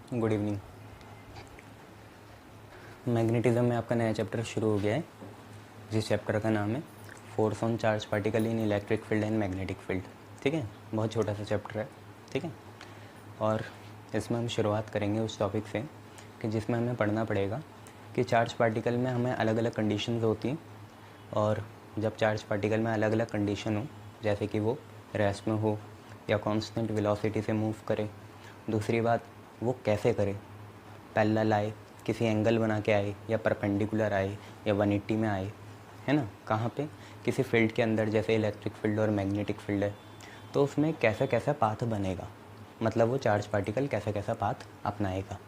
Good evening. Magnetism में आपका नया चैप्टर शुरू हो गया है, जिस चैप्टर का नाम है force on charge particle in electric field and magnetic field. ठीक है, बहुत छोटा सा चैप्टर है। ठीक है, और इसमें हम शुरुआत करेंगे उस टॉपिक से कि जिसमें हमें पढ़ना पड़ेगा कि चार्ज पार्टिकल में हमें अलग अलग कंडीशंस होती हैं, और जब चार्ज पार्टिकल में अलग अलग कंडीशन हो, जैसे कि वो रेस्ट में हो या कांस्टेंट वेलोसिटी से मूव करे, दूसरी बात वो कैसे करे, पैरेलल आए, किसी एंगल बना के आए, या परपेंडिकुलर आए, या 180 में आए, है ना, कहाँ पे, किसी फील्ड के अंदर, जैसे इलेक्ट्रिक फील्ड और मैग्नेटिक फील्ड है, तो उसमें कैसा कैसा पाथ बनेगा, मतलब वो चार्ज पार्टिकल कैसा कैसा पाथ अपनाएगा,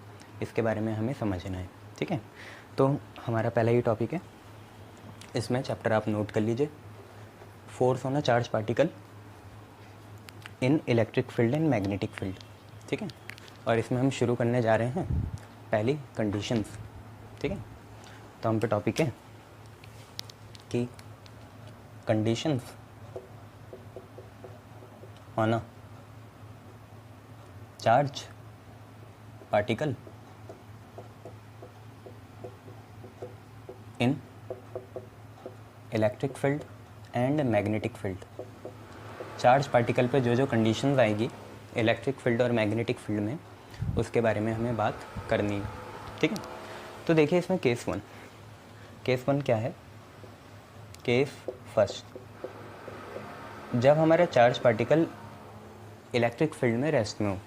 इसके बारे में हमें समझना है। ठीक है, तो हमारा पहला ही टॉपिक है, इसमें चैप्टर आप नोट कर लीजिए, force on a charge particle in electric field and magnetic field. ठीक है, और इसमें हम शुरू करने जा रहे हैं पहली कंडीशंस। ठीक है, तो हम पे टॉपिक है कि conditions on a charge particle in electric field and magnetic field. Charge particle पे जो जो कंडीशंस आएगी इलेक्ट्रिक फील्ड और मैग्नेटिक फील्ड में, उसके बारे में हमें बात करनी है। ठीक है, तो देखिए इसमें केस वन क्या है। केस फर्स्ट, जब हमारा चार्ज पार्टिकल इलेक्ट्रिक फील्ड में रेस्ट में हो।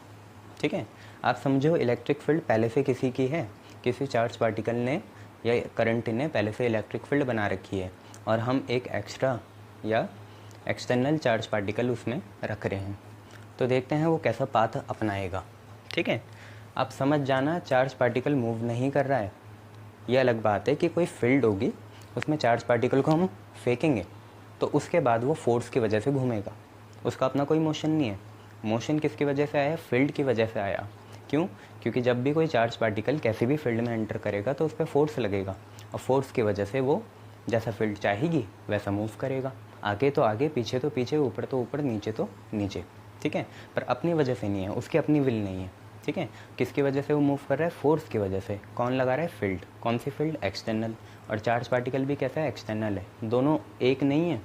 ठीक है, आप समझो इलेक्ट्रिक फील्ड पहले से किसी की है, किसी चार्ज पार्टिकल ने या करंट ने पहले से इलेक्ट्रिक फील्ड बना रखी है, और हम एक एक्स्ट्रा या एक्सटर्नल चार्ज पार्टिकल उसमें रख रहे हैं, तो देखते हैं वो कैसा पाथ अपनाएगा। ठीक है, आप समझ जाना, चार्ज पार्टिकल मूव नहीं कर रहा है, ये अलग बात है कि कोई फील्ड होगी, उसमें चार्ज पार्टिकल को हम फेंकेंगे तो उसके बाद वो फोर्स की वजह से घूमेगा, उसका अपना कोई मोशन नहीं है। मोशन किसकी वजह से आया? फील्ड की वजह से आया। क्यों? क्योंकि जब भी कोई चार्ज पार्टिकल कैसी भी फील्ड में एंटर करेगा तो उस पर फोर्स लगेगा, और फोर्स की वजह से वो जैसा फील्ड चाहेगी वैसा मूव करेगा, आगे तो आगे, पीछे तो पीछे, ऊपर तो ऊपर, नीचे तो नीचे। ठीक है, पर अपनी वजह से नहीं है, उसकी अपनी विल नहीं है। ठीक है, किसकी वजह से वो मूव कर रहा है? फोर्स की वजह से। कौन लगा रहा है? फील्ड। कौन सी फील्ड? एक्सटर्नल। और चार्ज पार्टिकल भी कैसा है? एक्सटर्नल है, दोनों एक नहीं है।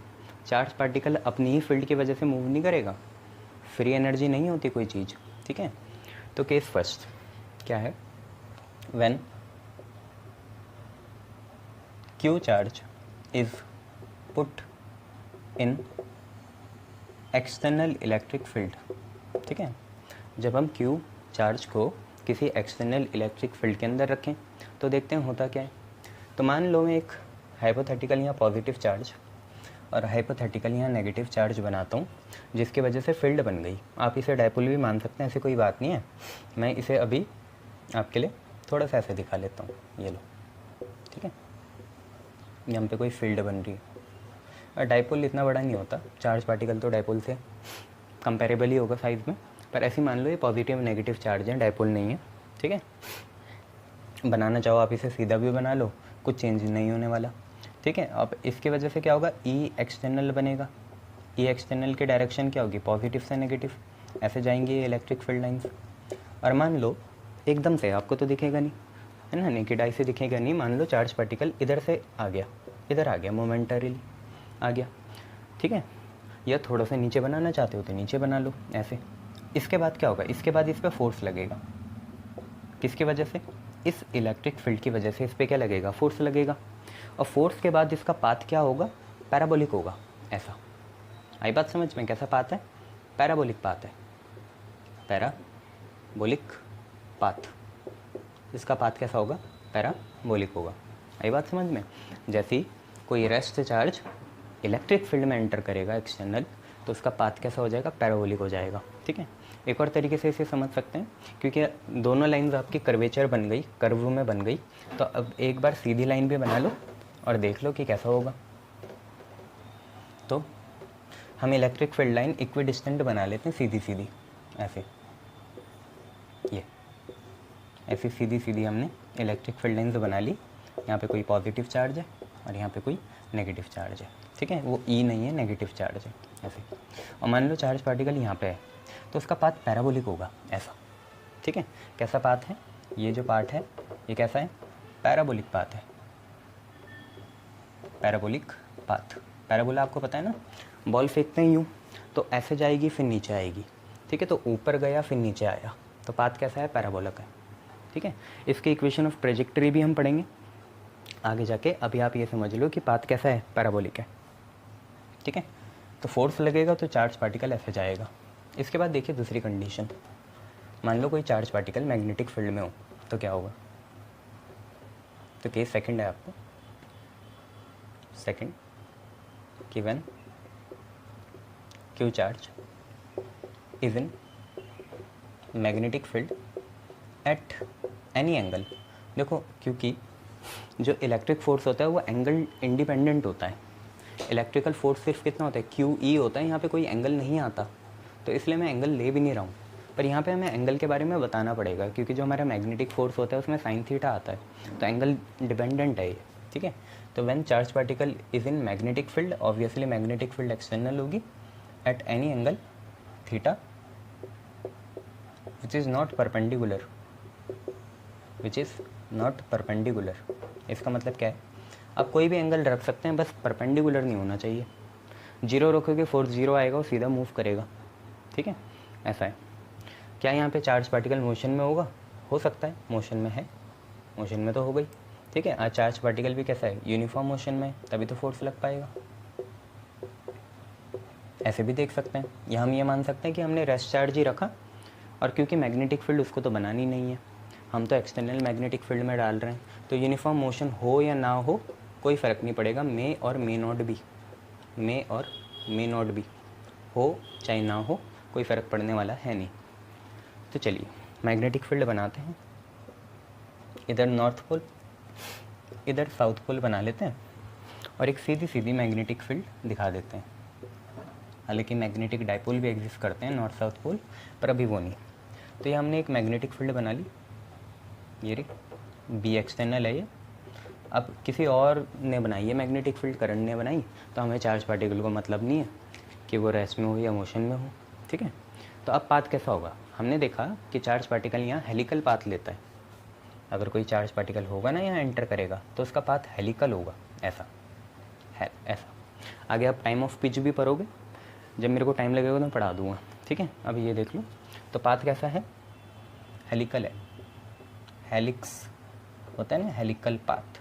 चार्ज पार्टिकल अपनी ही फील्ड की वजह से मूव नहीं करेगा, फ्री एनर्जी नहीं होती कोई चीज़। ठीक है, तो केस फर्स्ट क्या है? When Q charge is put in external electric field. ठीक है, जब हम क्यू चार्ज को किसी एक्सटर्नल इलेक्ट्रिक फील्ड के अंदर रखें तो देखते हैं होता क्या है। तो मान लो मैं एक हाइपोथेटिकल यहाँ पॉजिटिव चार्ज और हाइपोथेटिकल यहाँ नेगेटिव चार्ज बनाता हूँ, जिसकी वजह से फील्ड बन गई। आप इसे डायपोल भी मान सकते हैं, ऐसी कोई बात नहीं है। मैं इसे अभी आपके लिए थोड़ा सा ऐसे दिखा लेता हूँ, ये लो। ठीक है, यहाँ पे कोई फील्ड बन रही है, और डायपोल इतना बड़ा नहीं होता, चार्ज पार्टिकल तो डायपोल से कंपेरेबल ही होगा साइज़ में, पर ऐसे मान लो ये पॉजिटिव नेगेटिव चार्ज है, डायपोल नहीं है। ठीक है, बनाना चाहो आप इसे सीधा भी बना लो, कुछ चेंज नहीं होने वाला। ठीक है, अब इसकी वजह से क्या होगा? ई एक्सटर्नल बनेगा। ई एक्सटर्नल की डायरेक्शन क्या होगी? पॉजिटिव से नेगेटिव, ऐसे जाएंगी ये इलेक्ट्रिक फील्ड लाइंस। और मान लो एकदम से, आपको तो दिखेगा नहीं, है ना, नेकेड आई से दिखेगा नहीं, मान लो चार्ज पार्टिकल इधर से आ गया, इधर आ गया, मोमेंटरीली आ गया। ठीक है, या थोड़ा सा नीचे बनाना चाहते हो तो नीचे बना लो ऐसे। इसके बाद क्या होगा? इसके बाद इस पर फोर्स लगेगा, किसकी वजह से? इस इलेक्ट्रिक फील्ड की वजह से इस पर क्या लगेगा? फोर्स लगेगा। और फोर्स के बाद इसका पाथ क्या होगा? पैराबोलिक होगा। ऐसा आई बात समझ में? कैसा पाथ है? पैराबोलिक पाथ है, पैराबोलिक पाथ। इसका पाथ कैसा होगा? पैराबोलिक होगा। आई बात समझ में? जैसे ही कोई रेस्ट चार्ज इलेक्ट्रिक फील्ड में एंटर करेगा एक्सटर्नल, तो उसका पाथ कैसा हो जाएगा? पैराबोलिक हो जाएगा। ठीक है, एक और तरीके से इसे समझ सकते हैं, क्योंकि दोनों लाइंस आपकी कर्वेचर बन गई, कर्व में बन गई, तो अब एक बार सीधी लाइन भी बना लो और देख लो कि कैसा होगा। तो हम इलेक्ट्रिक फील्ड लाइन इक्विडिस्टेंट बना लेते हैं, सीधी सीधी ऐसे, ये ऐसी सीधी सीधी हमने इलेक्ट्रिक फील्ड लाइन्स बना ली। यहाँ पे कोई पॉजिटिव चार्ज है और यहाँ पे कोई नेगेटिव चार्ज है। ठीक है, वो ई नहीं है, नेगेटिव चार्ज है ऐसे। और मान लो चार्ज पार्टिकल यहाँ पे है, तो उसका पाथ पैराबोलिक होगा ऐसा। ठीक है, कैसा पाथ है, ये जो पार्ट है ये कैसा है, पैराबोलिक पाथ है, पैराबोलिक पाथ। पैराबोला आपको पता है ना, बॉल फेंकते हैं यूँ तो ऐसे जाएगी फिर नीचे आएगी, ठीक है, तो ऊपर गया फिर नीचे आया, तो पाथ कैसा है, पैराबोलिक है, ठीक है। इसके इक्वेशन ऑफ ट्रेजेक्टरी भी हम पढ़ेंगे आगे जाके, अभी आप ये समझ लो कि पाथ कैसा है, पैराबोलिक है, ठीक है। तो फोर्स लगेगा तो चार्ज पार्टिकल ऐसे जाएगा। इसके बाद देखिए दूसरी कंडीशन, मान लो कोई चार्ज पार्टिकल मैग्नेटिक फील्ड में हो तो क्या होगा, तो केस सेकंड है आपको, सेकंड कि when Q charge is in magnetic field at any angle. देखो क्योंकि जो इलेक्ट्रिक फोर्स होता है वो एंगल इंडिपेंडेंट होता है, इलेक्ट्रिकल फोर्स सिर्फ कितना होता है, QE होता है, यहाँ पे कोई एंगल नहीं आता, तो इसलिए मैं एंगल ले भी नहीं रहा हूँ। पर यहाँ पे हमें एंगल के बारे में बताना पड़ेगा क्योंकि जो हमारा मैग्नेटिक फोर्स होता है उसमें साइन थीटा आता है, तो एंगल डिपेंडेंट है ये, ठीक है। तो when charge particle is in magnetic field, obviously magnetic field external होगी at any angle theta which is not perpendicular, which is not perpendicular. इसका मतलब क्या है, आप कोई भी एंगल रख सकते हैं, बस परपेंडिकुलर नहीं होना चाहिए। जीरो रखोगे फोर्स जीरो आएगा और सीधा मूव करेगा, ठीक है, ऐसा है। क्या यहाँ पे चार्ज पार्टिकल मोशन में होगा, हो सकता है, मोशन में है, मोशन में तो हो गई, ठीक है। आज चार्ज पार्टिकल भी कैसा है, यूनिफॉर्म मोशन में, तभी तो फोर्स लग पाएगा। ऐसे भी देख सकते हैं, या हम ये मान सकते हैं कि हमने रेस्ट चार्ज ही रखा और क्योंकि मैग्नेटिक फील्ड उसको तो बनानी नहीं है, हम तो एक्सटर्नल मैग्नेटिक फील्ड में डाल रहे हैं, तो यूनिफॉर्म मोशन हो या ना हो कोई फ़र्क नहीं पड़ेगा, मे और मे नॉट भी, मे और मे नॉट भी हो चाहे ना हो कोई फ़र्क पड़ने वाला है नहीं। तो चलिए मैग्नेटिक फील्ड बनाते हैं, इधर नॉर्थ पोल इधर साउथ पोल बना लेते हैं और एक सीधी सीधी मैग्नेटिक फील्ड दिखा देते हैं। हालांकि मैग्नेटिक डाइपोल भी एग्जिस्ट करते हैं नॉर्थ साउथ पोल, पर अभी वो नहीं। तो ये हमने एक मैग्नेटिक फील्ड बना ली, ये रही बी एक्सटर्नल है ये। अब किसी और ने बनाई है मैग्नेटिक फील्ड, करंट ने बनाई, तो हमें चार्ज पार्टिकल को मतलब नहीं है कि वो रेस्ट में हो या मोशन में हो, ठीक है। तो अब पाथ कैसा होगा, हमने देखा कि चार्ज पार्टिकल यहाँ हेलिकल पाथ लेता है। अगर कोई चार्ज पार्टिकल होगा ना यहाँ एंटर करेगा तो उसका पाथ हेलिकल होगा, ऐसा है, ऐसा। आगे आप टाइम ऑफ पिच भी पढ़ोगे, जब मेरे को टाइम लगेगा तो मैं पढ़ा दूंगा, ठीक है। अब ये देख लो, तो पाथ कैसा है, हेलिकल है, हेलिक्स होता है ना, हेलिकल पाथ।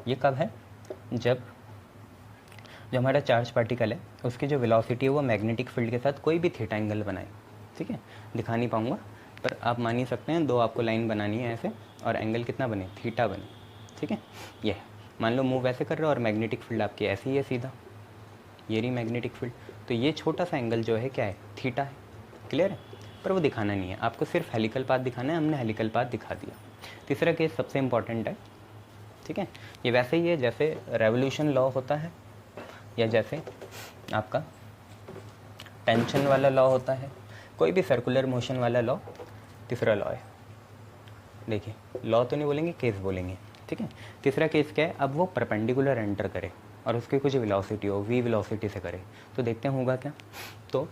ये कब है, जब जो हमारा चार्ज पार्टिकल है उसकी जो वेलोसिटी है वो मैग्नेटिक फील्ड के साथ कोई भी थीटा एंगल बनाए, ठीक है। दिखा नहीं पाऊँगा पर आप मान ही सकते हैं, दो आपको लाइन बनानी है ऐसे और एंगल कितना बने, थीटा बने, ठीक है। ये मान लो मूव ऐसे कर रहे हो और मैग्नेटिक फील्ड आपकी ऐसी ही है सीधा, ये रही मैग्नेटिक फील्ड, तो ये छोटा सा एंगल जो है क्या है, थीटा है, क्लियर है। पर वो दिखाना नहीं है आपको, सिर्फ हेलिकल पाथ दिखाना है, हमने हेलिकल पाथ दिखा दिया। तीसरा केस सबसे इम्पॉर्टेंट है, ठीक है। ये वैसे ही है जैसे रेवोल्यूशन लॉ होता है या जैसे आपका टेंशन वाला लॉ होता है, कोई भी सर्कुलर मोशन वाला लॉ तीसरा लॉ है। देखिए लॉ तो नहीं बोलेंगे, केस बोलेंगे, ठीक है। तीसरा केस क्या है, अब वो परपेंडिकुलर एंटर करे और उसकी कुछ वेलोसिटी हो, v वेलोसिटी से करे, तो देखते हैं होगा क्या। तो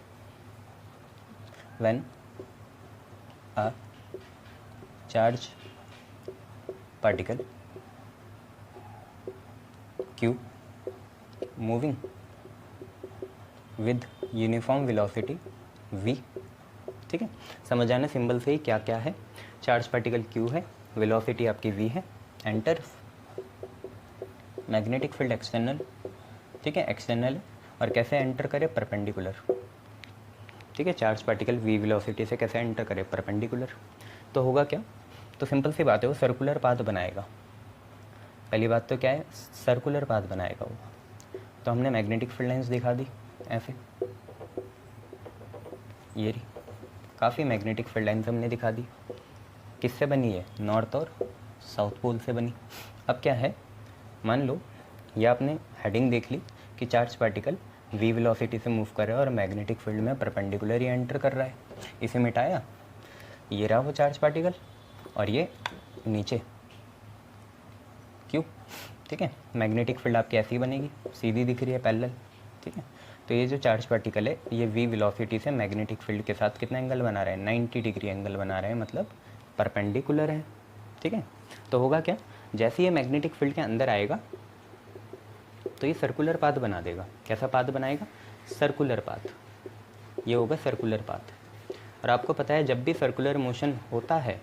when a charge particle q moving with uniform velocity v, ठीक है। समझ आना सिंबल से ही क्या क्या है, चार्ज पार्टिकल q है, वेलोसिटी आपकी v है, एंटर मैग्नेटिक फील्ड एक्सटर्नल, ठीक है, एक्सटर्नल है, और कैसे एंटर करे, परपेंडिकुलर, ठीक है। चार्ज पार्टिकल v वेलोसिटी से कैसे एंटर करे, परपेंडिकुलर। तो होगा क्या, तो सिंपल सी बात है, वो सर्कुलर पाथ बनाएगा। पहली बात तो क्या है, सर्कुलर पाथ बनाएगा वो। तो हमने मैग्नेटिक फील्ड लाइंस दिखा दी ऐसे, ये रही काफ़ी मैग्नेटिक फील्ड लाइंस हमने दिखा दी। किससे बनी है, नॉर्थ और साउथ पोल से बनी। अब क्या है, मान लो ये आपने हेडिंग देख ली कि चार्ज पार्टिकल v वेलोसिटी से मूव कर रहा है और मैग्नेटिक फील्ड में परपेंडिकुलर ही एंटर कर रहा है। इसे मिटाया, ये रहा वो चार्ज पार्टिकल और ये नीचे क्यों, ठीक है। मैग्नेटिक फील्ड आपकी ऐसी बनेगी, सीधी दिख रही है पैरेलल, ठीक है। तो ये जो चार्ज पार्टिकल है ये v वेलोसिटी से मैग्नेटिक फील्ड के साथ कितना एंगल बना रहा है, 90 डिग्री एंगल बना रहे हैं, मतलब परपेंडिकुलर है। ठीक है, तो होगा क्या, जैसे ये मैग्नेटिक फील्ड के अंदर आएगा तो ये सर्कुलर पाथ बना देगा। कैसा पाथ बनाएगा, सर्कुलर पाथ, ये होगा सर्कुलर पाथ। और आपको पता है जब भी सर्कुलर मोशन होता है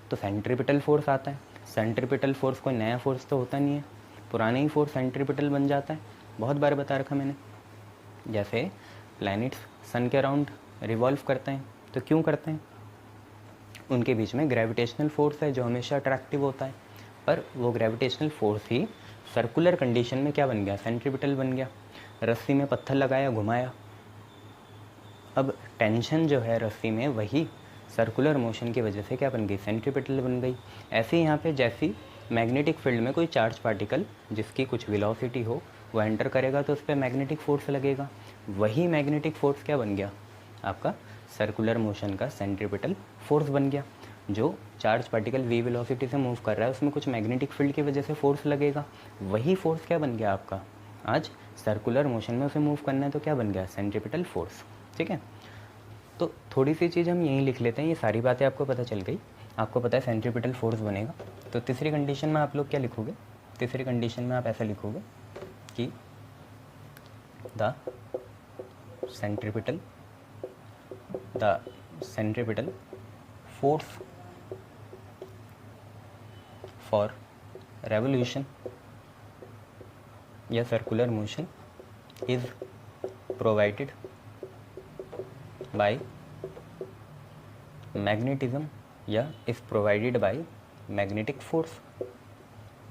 तो सेंट्रीपिटल फोर्स आता है। सेंट्रीपिटल फोर्स कोई नया फोर्स तो होता नहीं है, पुराना ही फोर्स सेंट्रीपिटल बन जाता है। बहुत बार बता रखा मैंने। जैसे प्लैनेट्स सन के अराउंड रिवॉल्व करते हैं तो क्यों करते हैं, उनके बीच में ग्रेविटेशनल फोर्स है जो हमेशा अट्रैक्टिव होता है, पर वो ग्रेविटेशनल फोर्स ही सर्कुलर कंडीशन में क्या बन गया, सेंट्रीपिटल बन गया। रस्सी में पत्थर लगाया, घुमाया, अब टेंशन जो है रस्सी में वही सर्कुलर मोशन की वजह से क्या बन गई, सेंट्रीपिटल बन गई। ऐसे ही यहाँ पे जैसी मैग्नेटिक फील्ड में कोई चार्ज पार्टिकल जिसकी कुछ वेलोसिटी हो वो एंटर करेगा तो उस पर मैग्नेटिक फोर्स लगेगा, वही मैग्नेटिक फोर्स क्या बन गया, आपका सर्कुलर मोशन का सेंट्रीपिटल फोर्स बन गया। जो चार्ज पार्टिकल v वेलोसिटी से मूव कर रहा है उसमें कुछ मैग्नेटिक फील्ड की वजह से फोर्स लगेगा, वही फोर्स क्या बन गया आपका, आज सर्कुलर मोशन में उसे मूव करना है तो क्या बन गया, सेंट्रीपिटल फोर्स। ठीक है, तो थोड़ी सी चीज़ हम यहीं लिख लेते हैं, ये सारी बातें आपको पता चल गई। आपको पता है सेंट्रीपिटल फोर्स बनेगा, तो तीसरी कंडीशन में आप लोग क्या लिखोगे, तीसरी कंडीशन में आप ऐसा लिखोगे कि the centripetal force for revolution या circular motion is provided by magnetism या is provided by magnetic force.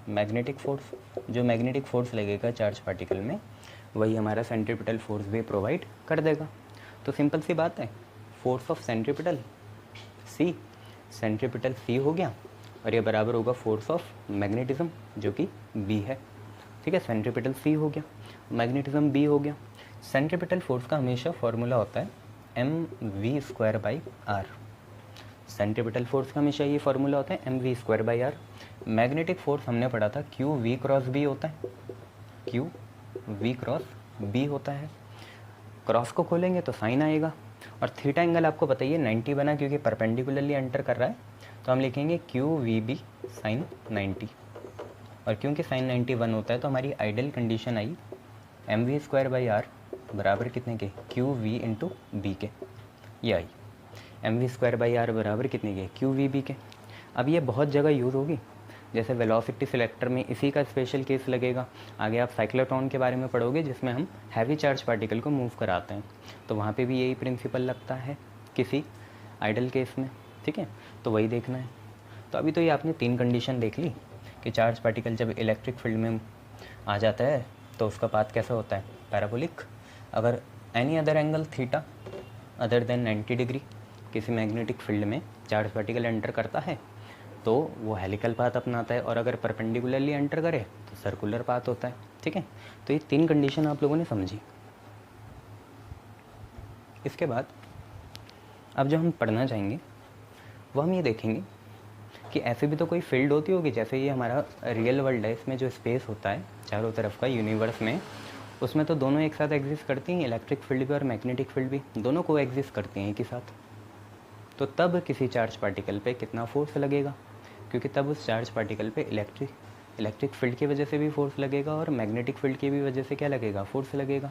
Magnetic force, जो मैग्नेटिक फोर्स लगेगा चार्ज पार्टिकल में वही हमारा सेंट्रीपिटल फोर्स भी प्रोवाइड कर देगा। तो सिंपल सी बात है, फोर्स ऑफ सेंट्रीपिटल सी, सेंट्रीपिटल सी हो गया और ये बराबर होगा फोर्स ऑफ मैग्नेटिज्म जो कि बी है। ठीक है, सेंट्रीपिटल सी हो गया, मैग्नेटिज्म बी हो गया। सेंट्रीपिटल फोर्स का हमेशा फॉर्मूला होता है mv²/r। सेंट्रीपिटल फोर्स का हमेशा ये फॉर्मूला होता है mv²/r। मैग्नेटिक फोर्स हमने पढ़ा था qv×b होता है, qv×b होता है। क्रॉस को खोलेंगे तो साइन आएगा और थीटा एंगल आपको बताइए 90 बना क्योंकि परपेंडिकुलरली एंटर कर रहा है, तो हम लिखेंगे qvb sin 90। और क्योंकि sin 90 1 होता है तो हमारी आइडियल कंडीशन आई mv²/r बराबर कितने के, qv×b के, ये आई mv²/r बराबर कितने के, qvb के। अब ये बहुत जगह यूज़ होगी, जैसे वेलोसिटी सिलेक्टर में इसी का स्पेशल केस लगेगा। आगे आप साइक्लोट्रॉन के बारे में पढ़ोगे जिसमें हम हैवी चार्ज पार्टिकल को मूव कराते हैं, तो वहाँ पे भी यही प्रिंसिपल लगता है किसी आइडल केस में। ठीक है, तो वही देखना है। तो अभी तो ये आपने 3 कंडीशन देख ली कि चार्ज पार्टिकल जब इलेक्ट्रिक फील्ड में आ जाता है तो उसका पाथ कैसा होता है, पैराबोलिक। अगर any other angle theta other than 90 degree किसी मैग्नेटिक फील्ड में चार्ज पार्टिकल एंटर करता है तो वो हेलिकल पाथ अपनाता है, और अगर परपेंडिकुलरली एंटर करे तो सर्कुलर पाथ होता है। ठीक है, तो ये 3 कंडीशन आप लोगों ने समझी। इसके बाद अब जो हम पढ़ना चाहेंगे वो हम ये देखेंगे कि ऐसे भी तो कोई फील्ड होती होगी, जैसे ये हमारा रियल वर्ल्ड है, इसमें जो स्पेस होता है चारों तरफ का यूनिवर्स में, उसमें तो दोनों एक साथ एग्जिस्ट करती हैं, इलेक्ट्रिक फील्ड भी और मैग्नेटिक फील्ड भी, दोनों को एग्जिस्ट करती हैं एक ही साथ। तो तब किसी चार्ज पार्टिकल पे कितना फोर्स लगेगा, क्योंकि तब उस चार्ज पार्टिकल पे इलेक्ट्रिक फील्ड की वजह से भी फोर्स लगेगा और मैग्नेटिक फील्ड की भी वजह से क्या लगेगा, फोर्स लगेगा।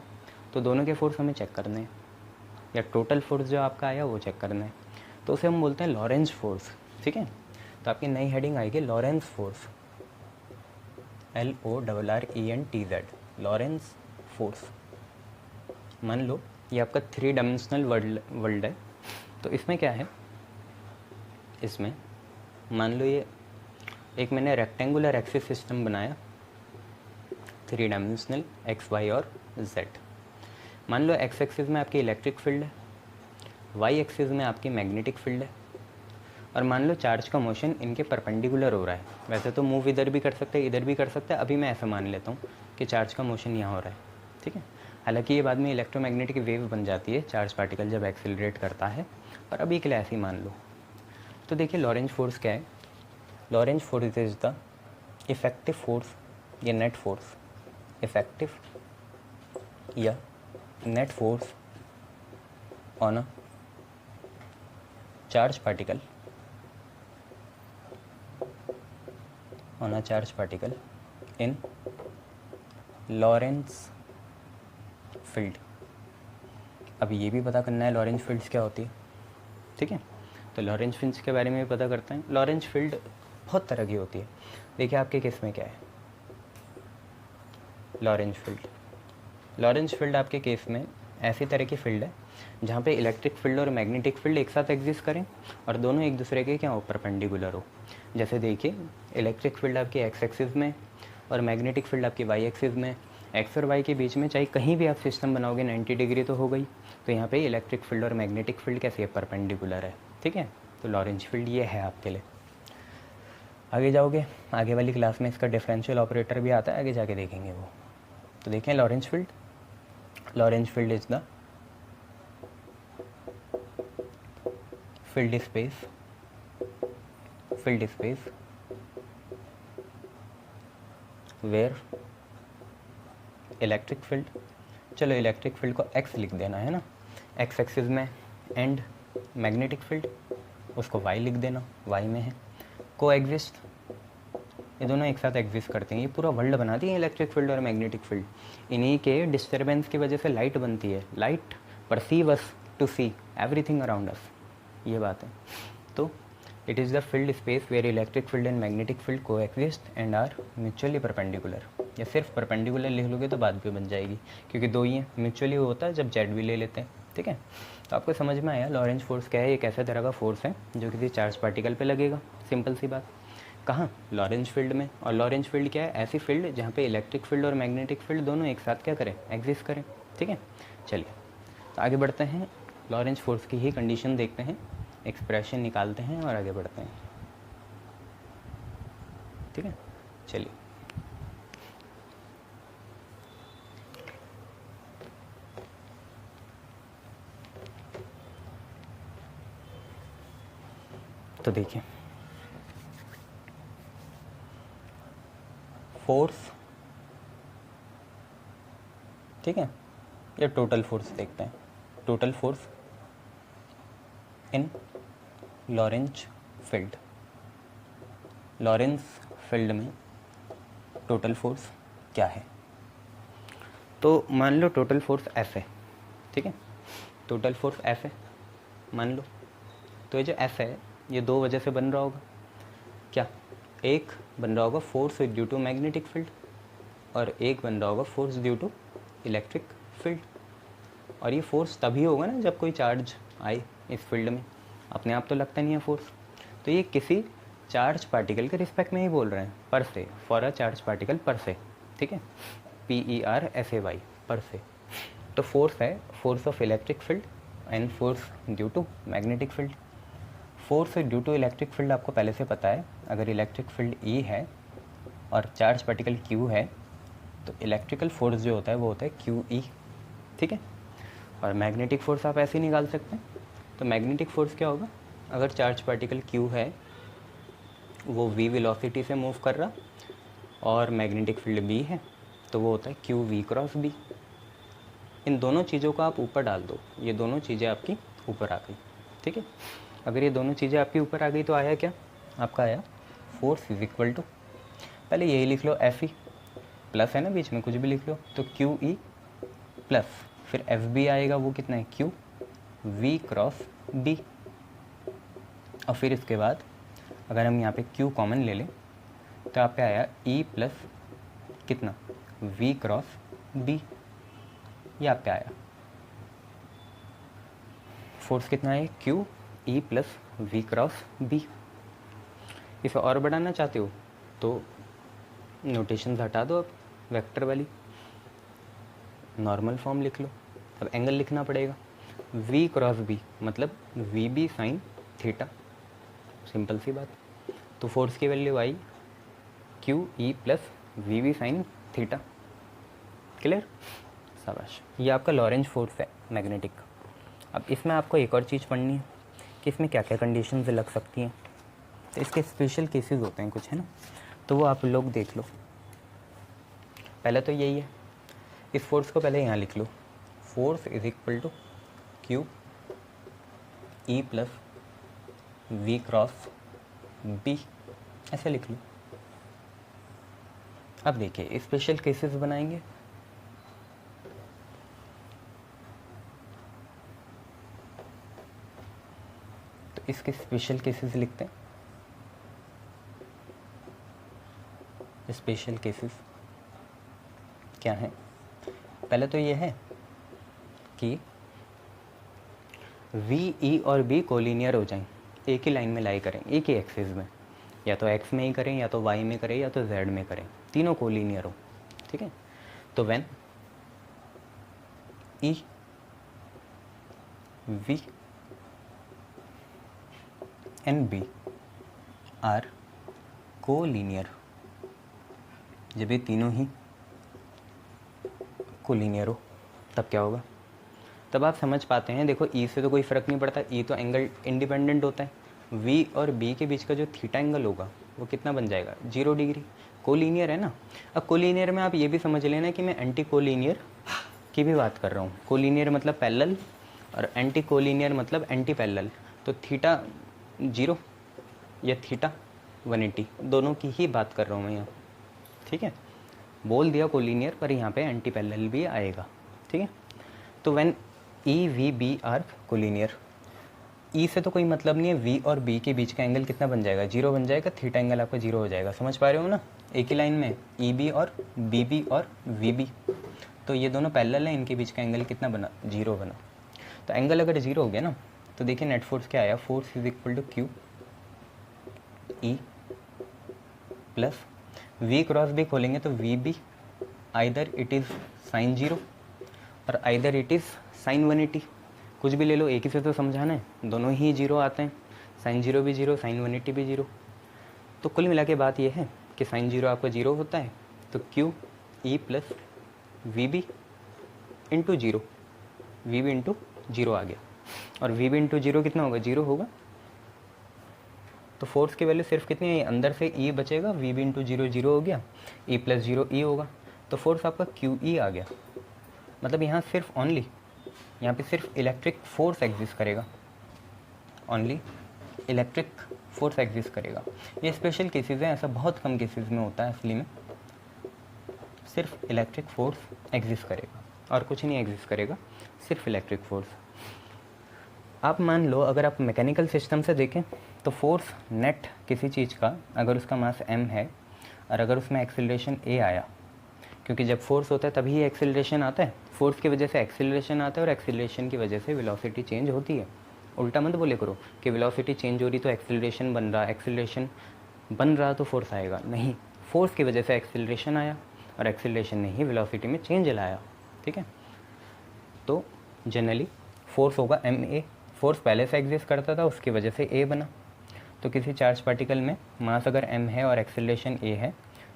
तो दोनों के फोर्स हमें चेक करने हैं, या टोटल फोर्स जो आपका आया वो चेक करना है, तो उसे हम बोलते हैं लॉरेंज फोर्स। ठीक है, तो आपकी नई हेडिंग आएगी Lorentz force, LORRENTZ, Lorentz force. मान लो ये आपका 3 डायमेंशनल वर्ल्ड है, तो इसमें क्या है, इसमें मान लो ये एक मैंने रेक्टेंगुलर एक्सिस सिस्टम बनाया, 3 डायमेंशनल x, y और z। मान लो x एक्सिस में आपकी इलेक्ट्रिक फील्ड है, y एक्सिस में आपकी मैग्नेटिक फील्ड है, और मान लो चार्ज का मोशन इनके परपेंडिकुलर हो रहा है। वैसे तो मूव इधर भी कर सकते हैं इधर भी कर सकते हैं, अभी मैं ऐसा मान लेता हूँ कि चार्ज का मोशन यहाँ हो रहा है। ठीक है, हालांकि ये बाद में इलेक्ट्रोमैग्नेटिक वेव बन जाती है चार्ज पार्टिकल जब एक्सेलरेट करता है, पर अभी के लिए ऐसे ही मान लो। तो देखिए लॉरेंज फोर्स क्या है, Lorentz force is the effective force या नेट फोर्स, इफेक्टिव या net force on a charge particle in Lorentz field. अब ये भी पता करना है लॉरेंस फील्ड्स क्या होती है, ठीक है। तो लॉरेंस फील्ड्स के बारे में भी पता करते हैं। लॉरेंस फील्ड बहुत तरह की होती है। देखिए आपके केस में क्या है, लॉरेंस फील्ड आपके केस में ऐसी तरह की फील्ड है जहाँ पे इलेक्ट्रिक फील्ड और मैग्नेटिक फील्ड एक साथ एग्जिस्ट करें और दोनों एक दूसरे के क्या हो, परपेंडिकुलर हो। जैसे देखिए इलेक्ट्रिक फील्ड आपकी एक्स एक्सिस में और मैग्नेटिक फील्ड आपकी वाई एक्सिस में। एक्स और वाई के बीच में चाहे कहीं भी आप सिस्टम बनाओगे 90 डिग्री तो हो गई। तो यहाँ पे इलेक्ट्रिक फील्ड और मैग्नेटिक फील्ड कैसी है, परपेंडिकुलर है, ठीक है। तो लॉरेंस फील्ड ये है आपके लिए। आगे जाओगे, आगे वाली क्लास में इसका डिफरेंशियल ऑपरेटर भी आता है, आगे जाके देखेंगे वो। तो देखें Lorentz field is the field space where electric field, चलो इलेक्ट्रिक फील्ड को x लिख देना है ना, x एक्सिस में, एंड मैग्नेटिक फील्ड उसको y लिख देना, y में है। को एग्जिस्ट, ये दोनों एक साथ एग्जिस्ट करते हैं, ये पूरा वर्ल्ड बनाती है इलेक्ट्रिक फील्ड और मैग्नेटिक फील्ड। इन्हीं के डिस्टर्बेंस की वजह से लाइट बनती है। Light perceive us to see everything around us, ये बात है। तो it is the field space where electric field and magnetic field coexist and are mutually perpendicular. या सिर्फ परपेंडिकुलर लिख लोगे तो बात भी बन जाएगी, क्योंकि दो ही हैं। म्यूचुअली होता है जब जेड भी ले लेते हैं, ठीक है। तो आपको समझ में आया लॉरेंस फोर्स क्या है, एक ऐसे तरह का फोर्स है जो किसी चार्ज पार्टिकल पे लगेगा, सिंपल सी बात। कहाँ, लॉरेंस फील्ड में। और लॉरेंस फील्ड क्या है, ऐसी फील्ड जहाँ पे इलेक्ट्रिक फील्ड और मैग्नेटिक फील्ड दोनों एक साथ क्या करें, एग्जिस्ट करें, ठीक है। चलिए तो आगे बढ़ते हैं, लॉरेंस फोर्स की ही कंडीशन देखते हैं, एक्सप्रेशन निकालते हैं और आगे बढ़ते हैं, ठीक है। चलिए तो देखिए फोर्स, ठीक है, या टोटल फोर्स देखते हैं। Total force in Lorentz field में टोटल फोर्स क्या है। तो मान लो टोटल फोर्स F है, ठीक है। टोटल फोर्स F है मान लो। तो ये जो F है ये दो वजह से बन रहा होगा। क्या, एक बन रहा होगा force due to magnetic field और एक बन रहा होगा force due to electric field. और ये फोर्स तभी होगा ना जब कोई चार्ज आए इस फील्ड में, अपने आप तो लगता नहीं है फोर्स। तो ये किसी चार्ज पार्टिकल के रिस्पेक्ट में ही बोल रहे हैं, पर से, फॉर अ चार्ज पार्टिकल पर से, ठीक है, PERSAY, पर से। तो फोर्स है force of electric field and force due to magnetic field. Force due to electric field आपको पहले से पता है, अगर इलेक्ट्रिक फील्ड E है और चार्ज पार्टिकल Q है तो इलेक्ट्रिकल फोर्स जो होता है वो होता है QE, ठीक है। और मैग्नेटिक फोर्स आप ऐसे ही निकाल सकते हैं। तो मैग्नेटिक फोर्स क्या होगा, अगर चार्ज पार्टिकल Q है वो V वेलोसिटी से मूव कर रहा और मैग्नेटिक फील्ड B है तो वो होता है QV क्रॉस B। इन दोनों चीज़ों को आप ऊपर डाल दो, ये दोनों चीज़ें आपकी ऊपर आ गई, ठीक है। अगर ये दोनों चीज़ें आपकी ऊपर आ गई तो आया क्या, आपका आया फोर्स इज इक्वल टू, पहले यही लिख लो FE, प्लस है ना बीच में, कुछ भी लिख लो, तो QE प्लस फिर FB आएगा, वो कितना है QV क्रॉस B। और फिर इसके बाद अगर हम यहाँ पे Q कॉमन ले लें तो आप पे आया E प्लस कितना V क्रॉस B, ये आप पे आया। फोर्स कितना है QE plus V cross B। इसे और बढ़ाना चाहते हो तो नोटेशन हटा दो, अब वेक्टर वाली नॉर्मल फॉर्म लिख लो। अब एंगल लिखना पड़ेगा, V क्रॉस B मतलब VB साइन थीटा, सिंपल सी बात। तो फोर्स की वैल्यू आई QE plus VB sine theta, clear, शाबाश। ये आपका लॉरेंस फोर्स है मैग्नेटिक। अब इसमें आपको एक और चीज़ पढ़नी है कि इसमें क्या क्या कंडीशंस लग सकती हैं। तो इसके स्पेशल केसेस होते हैं कुछ, है ना, तो वो आप लोग देख लो। पहले तो यही है, इस फोर्स को पहले यहाँ लिख लो, force is equal to q E plus v cross B, ऐसे लिख लो। अब देखिए स्पेशल केसेस बनाएंगे। तो इसके स्पेशल केसेस लिखते हैं। स्पेशल केसेस क्या है? पहले तो ये है कि वी, ई और बी कोलिनियर हो जाएं, एक ही लाइन में लाई करें, एक ही एक्सिस में, या तो एक्स में ही करें, या तो वाई में करें, या तो जेड में करें, तीनों कोलिनियर हो। ठीक है, तो when E V and B are collinear, जब ये तीनों ही कोलिनियर हो तब क्या होगा? तब आप समझ पाते हैं। देखो ई से तो कोई फ़र्क नहीं पड़ता, ई तो एंगल इंडिपेंडेंट होता है। वी और बी के बीच का जो थीटा एंगल होगा वो कितना बन जाएगा? 0 डिग्री। कोलिनियर है ना। अब कोलिनियर में आप ये भी समझ लेना कि मैं एंटी कोलिनियर की भी बात कर रहा हूँ। कोलिनियर मतलब पैरेलल और एंटी कोलिनियर मतलब एंटी पैरेलल। तो थीटा 0 या थीटा 180, दोनों की ही बात कर रहा हूँ मैं यहाँ। ठीक है, बोल दिया कोलिनियर, पर यहाँ पे एंटी पैरेलल भी आएगा। ठीक है, तो when E V B are collinear, E से तो कोई मतलब नहीं है, वी और बी के बीच का एंगल कितना बन जाएगा? 0 बन जाएगा, थीटा एंगल आपका 0 हो जाएगा। समझ पा रहे हो ना? एक ही लाइन में ई बी और बी बी और वी बी, तो ये दोनों पैरेलल हैं, इनके बीच का एंगल कितना बना? 0 बना। तो एंगल अगर 0 हो गया ना, तो देखिए नेट फोर्स क्या आया? Force is equal to q E plus v cross B खोलेंगे तो v B either it is sine 0 और आइदर इट इज़ साइन 180, कुछ भी ले लो, एक ही से तो समझाना है, दोनों ही 0 आते हैं। साइन 0 भी 0, साइन 180 भी 0। तो कुल मिला के बात यह है कि साइन 0 आपका 0 होता है, तो q E plus v B into 0, v B into 0 आ गया। और वी बी इंटू 0 कितना होगा? 0 होगा। तो फोर्स की वैल्यू सिर्फ कितनी है? अंदर से ई बचेगा, वी बी इंटू 0 0 हो गया, ई प्लस 0 ई होगा, तो फोर्स आपका क्यू ई आ गया। मतलब यहाँ सिर्फ ओनली, यहाँ पे सिर्फ इलेक्ट्रिक फोर्स एग्जिस्ट करेगा, ओनली इलेक्ट्रिक फोर्स एग्जिस्ट करेगा। ये स्पेशल केसेस हैं, ऐसा बहुत कम केसेस में होता है असली में। सिर्फ इलेक्ट्रिक फोर्स एग्जिस्ट करेगा और कुछ नहीं एग्जिस्ट करेगा, सिर्फ इलेक्ट्रिक फोर्स। आप मान लो अगर आप मैकेनिकल सिस्टम से देखें तो फोर्स नेट किसी चीज़ का अगर उसका मास m है और अगर उसमें एक्सेलरेशन a आया, क्योंकि जब फोर्स होता है तभी एक्सेलरेशन आता है, फोर्स की वजह से एक्सेलरेशन आता है और एक्सेलरेशन की वजह से वेलोसिटी चेंज होती है। उल्टा मत बोले करो कि वेलोसिटी चेंज हो रही तो एक्सेलरेशन बन रहा, एक्सेलरेशन बन रहा तो फोर्स आएगा, नहीं, फोर्स की वजह से एक्सेलरेशन आया और एक्सेलरेशन ने ही वेलोसिटी में चेंज लाया। ठीक है, तो जनरली फोर्स होगा ma, फोर्स पहले से एग्जिस्ट करता था उसकी वजह से a बना। तो किसी चार्ज पार्टिकल में मास अगर m है और एक्सेलरेशन a है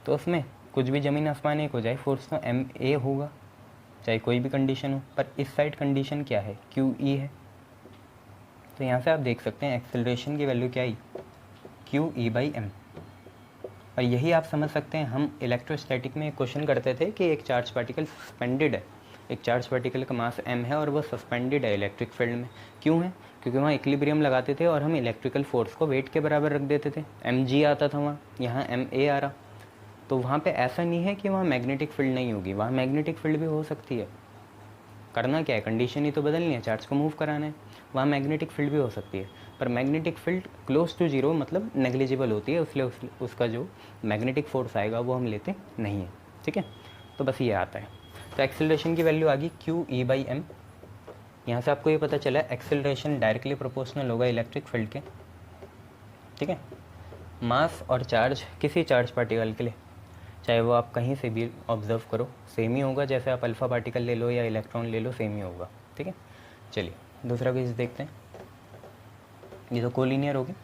तो उसमें कुछ भी ज़मीन आसमान एक हो जाए, फोर्स तो ma होगा चाहे कोई भी कंडीशन हो। पर इस साइड कंडीशन क्या है? QE है। तो यहाँ से आप देख सकते हैं एक्सेलरेशन की वैल्यू क्या आई? QE/m। और यही आप समझ सकते हैं, हम इलेक्ट्रोस्टैटिक में एक क्वेश्चन करते थे कि एक चार्ज पार्टिकल सस्पेंडेड है, एक चार्ज पार्टिकल का मास m है और वो सस्पेंडेड है इलेक्ट्रिक फील्ड में। क्यों है? क्योंकि वहाँ इक्विलिब्रियम लगाते थे और हम इलेक्ट्रिकल फोर्स को वेट के बराबर रख देते थे, mg आता था वहाँ, यहाँ ma आ रहा। तो वहाँ पे ऐसा नहीं है कि वहाँ मैग्नेटिक फील्ड नहीं होगी, वहाँ मैग्नेटिक फील्ड भी हो सकती है। करना क्या है? कंडीशन ही तो बदलनी है, चार्ज को मूव कराना है। वहाँ मैग्नेटिक फील्ड भी हो सकती है, पर मैग्नेटिक फील्ड क्लोज टू 0 मतलब नेग्लिजिबल होती है, इसलिए उसका जो मैग्नेटिक फोर्स आएगा वो हम लेते नहीं हैं। ठीक है, तो बस ये आता है। तो एक्सेलरेशन की वैल्यू आ गई QE/m। यहाँ से आपको ये पता चला एक्सेलरेशन डायरेक्टली प्रोपोर्शनल होगा इलेक्ट्रिक फील्ड के। ठीक है, मास और चार्ज किसी चार्ज पार्टिकल के लिए, चाहे वो आप कहीं से भी ऑब्जर्व करो, सेम ही होगा। जैसे आप अल्फ़ा पार्टिकल ले लो या इलेक्ट्रॉन ले लो, सेम ही होगा। ठीक है, चलिए दूसरा केस देखते हैं। ये तो कोलिनियर हो गई।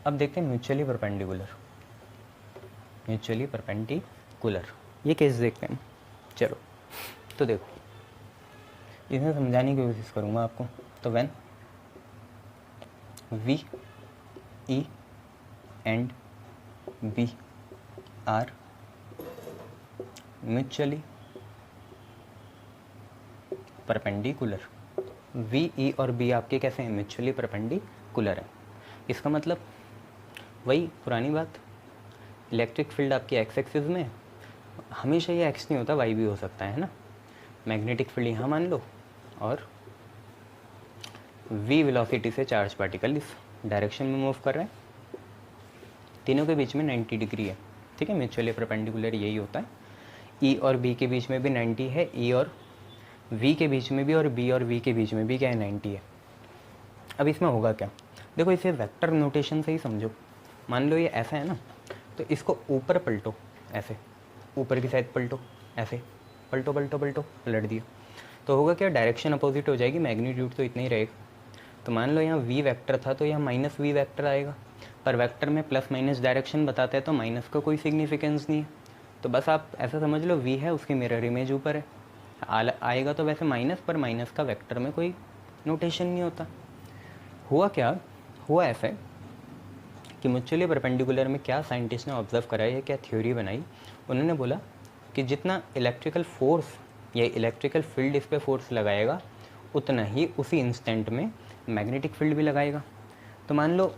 अब देखते हैं म्यूचुअली परपेंडिकुलर। म्यूचुअली परपेंडिकुलर ये केस देखते हैं। चलो तो देखो, इसे समझाने की कोशिश करूँगा आपको। तो when V E and B are mutually perpendicular. V E और बी आपके कैसे हैं, म्यूचुअली परपेंडिकुलर है। इसका मतलब वही पुरानी बात, इलेक्ट्रिक फील्ड आपकी एक्स एक्सिस में, हमेशा ये एक्स नहीं होता, वाई भी हो सकता है ना। मैग्नेटिक फील्ड यहाँ मान लो और वी वेलोसिटी से चार्ज पार्टिकल इस डायरेक्शन में मूव कर रहे हैं, तीनों के बीच में 90 डिग्री है, ठीक है। म्यूचुअली परपेंडिकुलर यही होता है। ई और बी के बीच में भी 90 है, ई और वी के बीच में भी, और बी और वी के बीच में भी क्या है, 90 है। अब इसमें होगा क्या, देखो इसे वेक्टर नोटेशन से ही समझो। मान लो ये ऐसा है ना, तो इसको ऊपर पलटो, ऐसे ऊपर की साइड पलटो, ऐसे पलटो पलटो पलटो, पलट दिया तो होगा क्या, डायरेक्शन अपोजिट हो जाएगी, मैग्नीट्यूड तो इतना ही रहेगा। तो मान लो यहाँ वी वेक्टर था तो यहाँ माइनस वी वेक्टर आएगा, पर वेक्टर में प्लस माइनस डायरेक्शन बताते हैं तो माइनस का कोई सिग्निफिकेंस नहीं है। तो बस आप ऐसा समझ लो वी है, उसकी मिरर इमेज ऊपर है, आएगा तो वैसे माइनस, पर माइनस का वेक्टर में कोई नोटेशन नहीं होता। हुआ क्या, हुआ ऐसा कि म्यूचुअली परपेंडिकुलर में क्या साइंटिस्ट ने ऑब्जर्व करा है, क्या थ्योरी बनाई, उन्होंने बोला कि जितना इलेक्ट्रिकल फोर्स या इलेक्ट्रिकल फील्ड इस पर फोर्स लगाएगा उतना ही उसी इंस्टेंट में मैग्नेटिक फील्ड भी लगाएगा। तो मान लो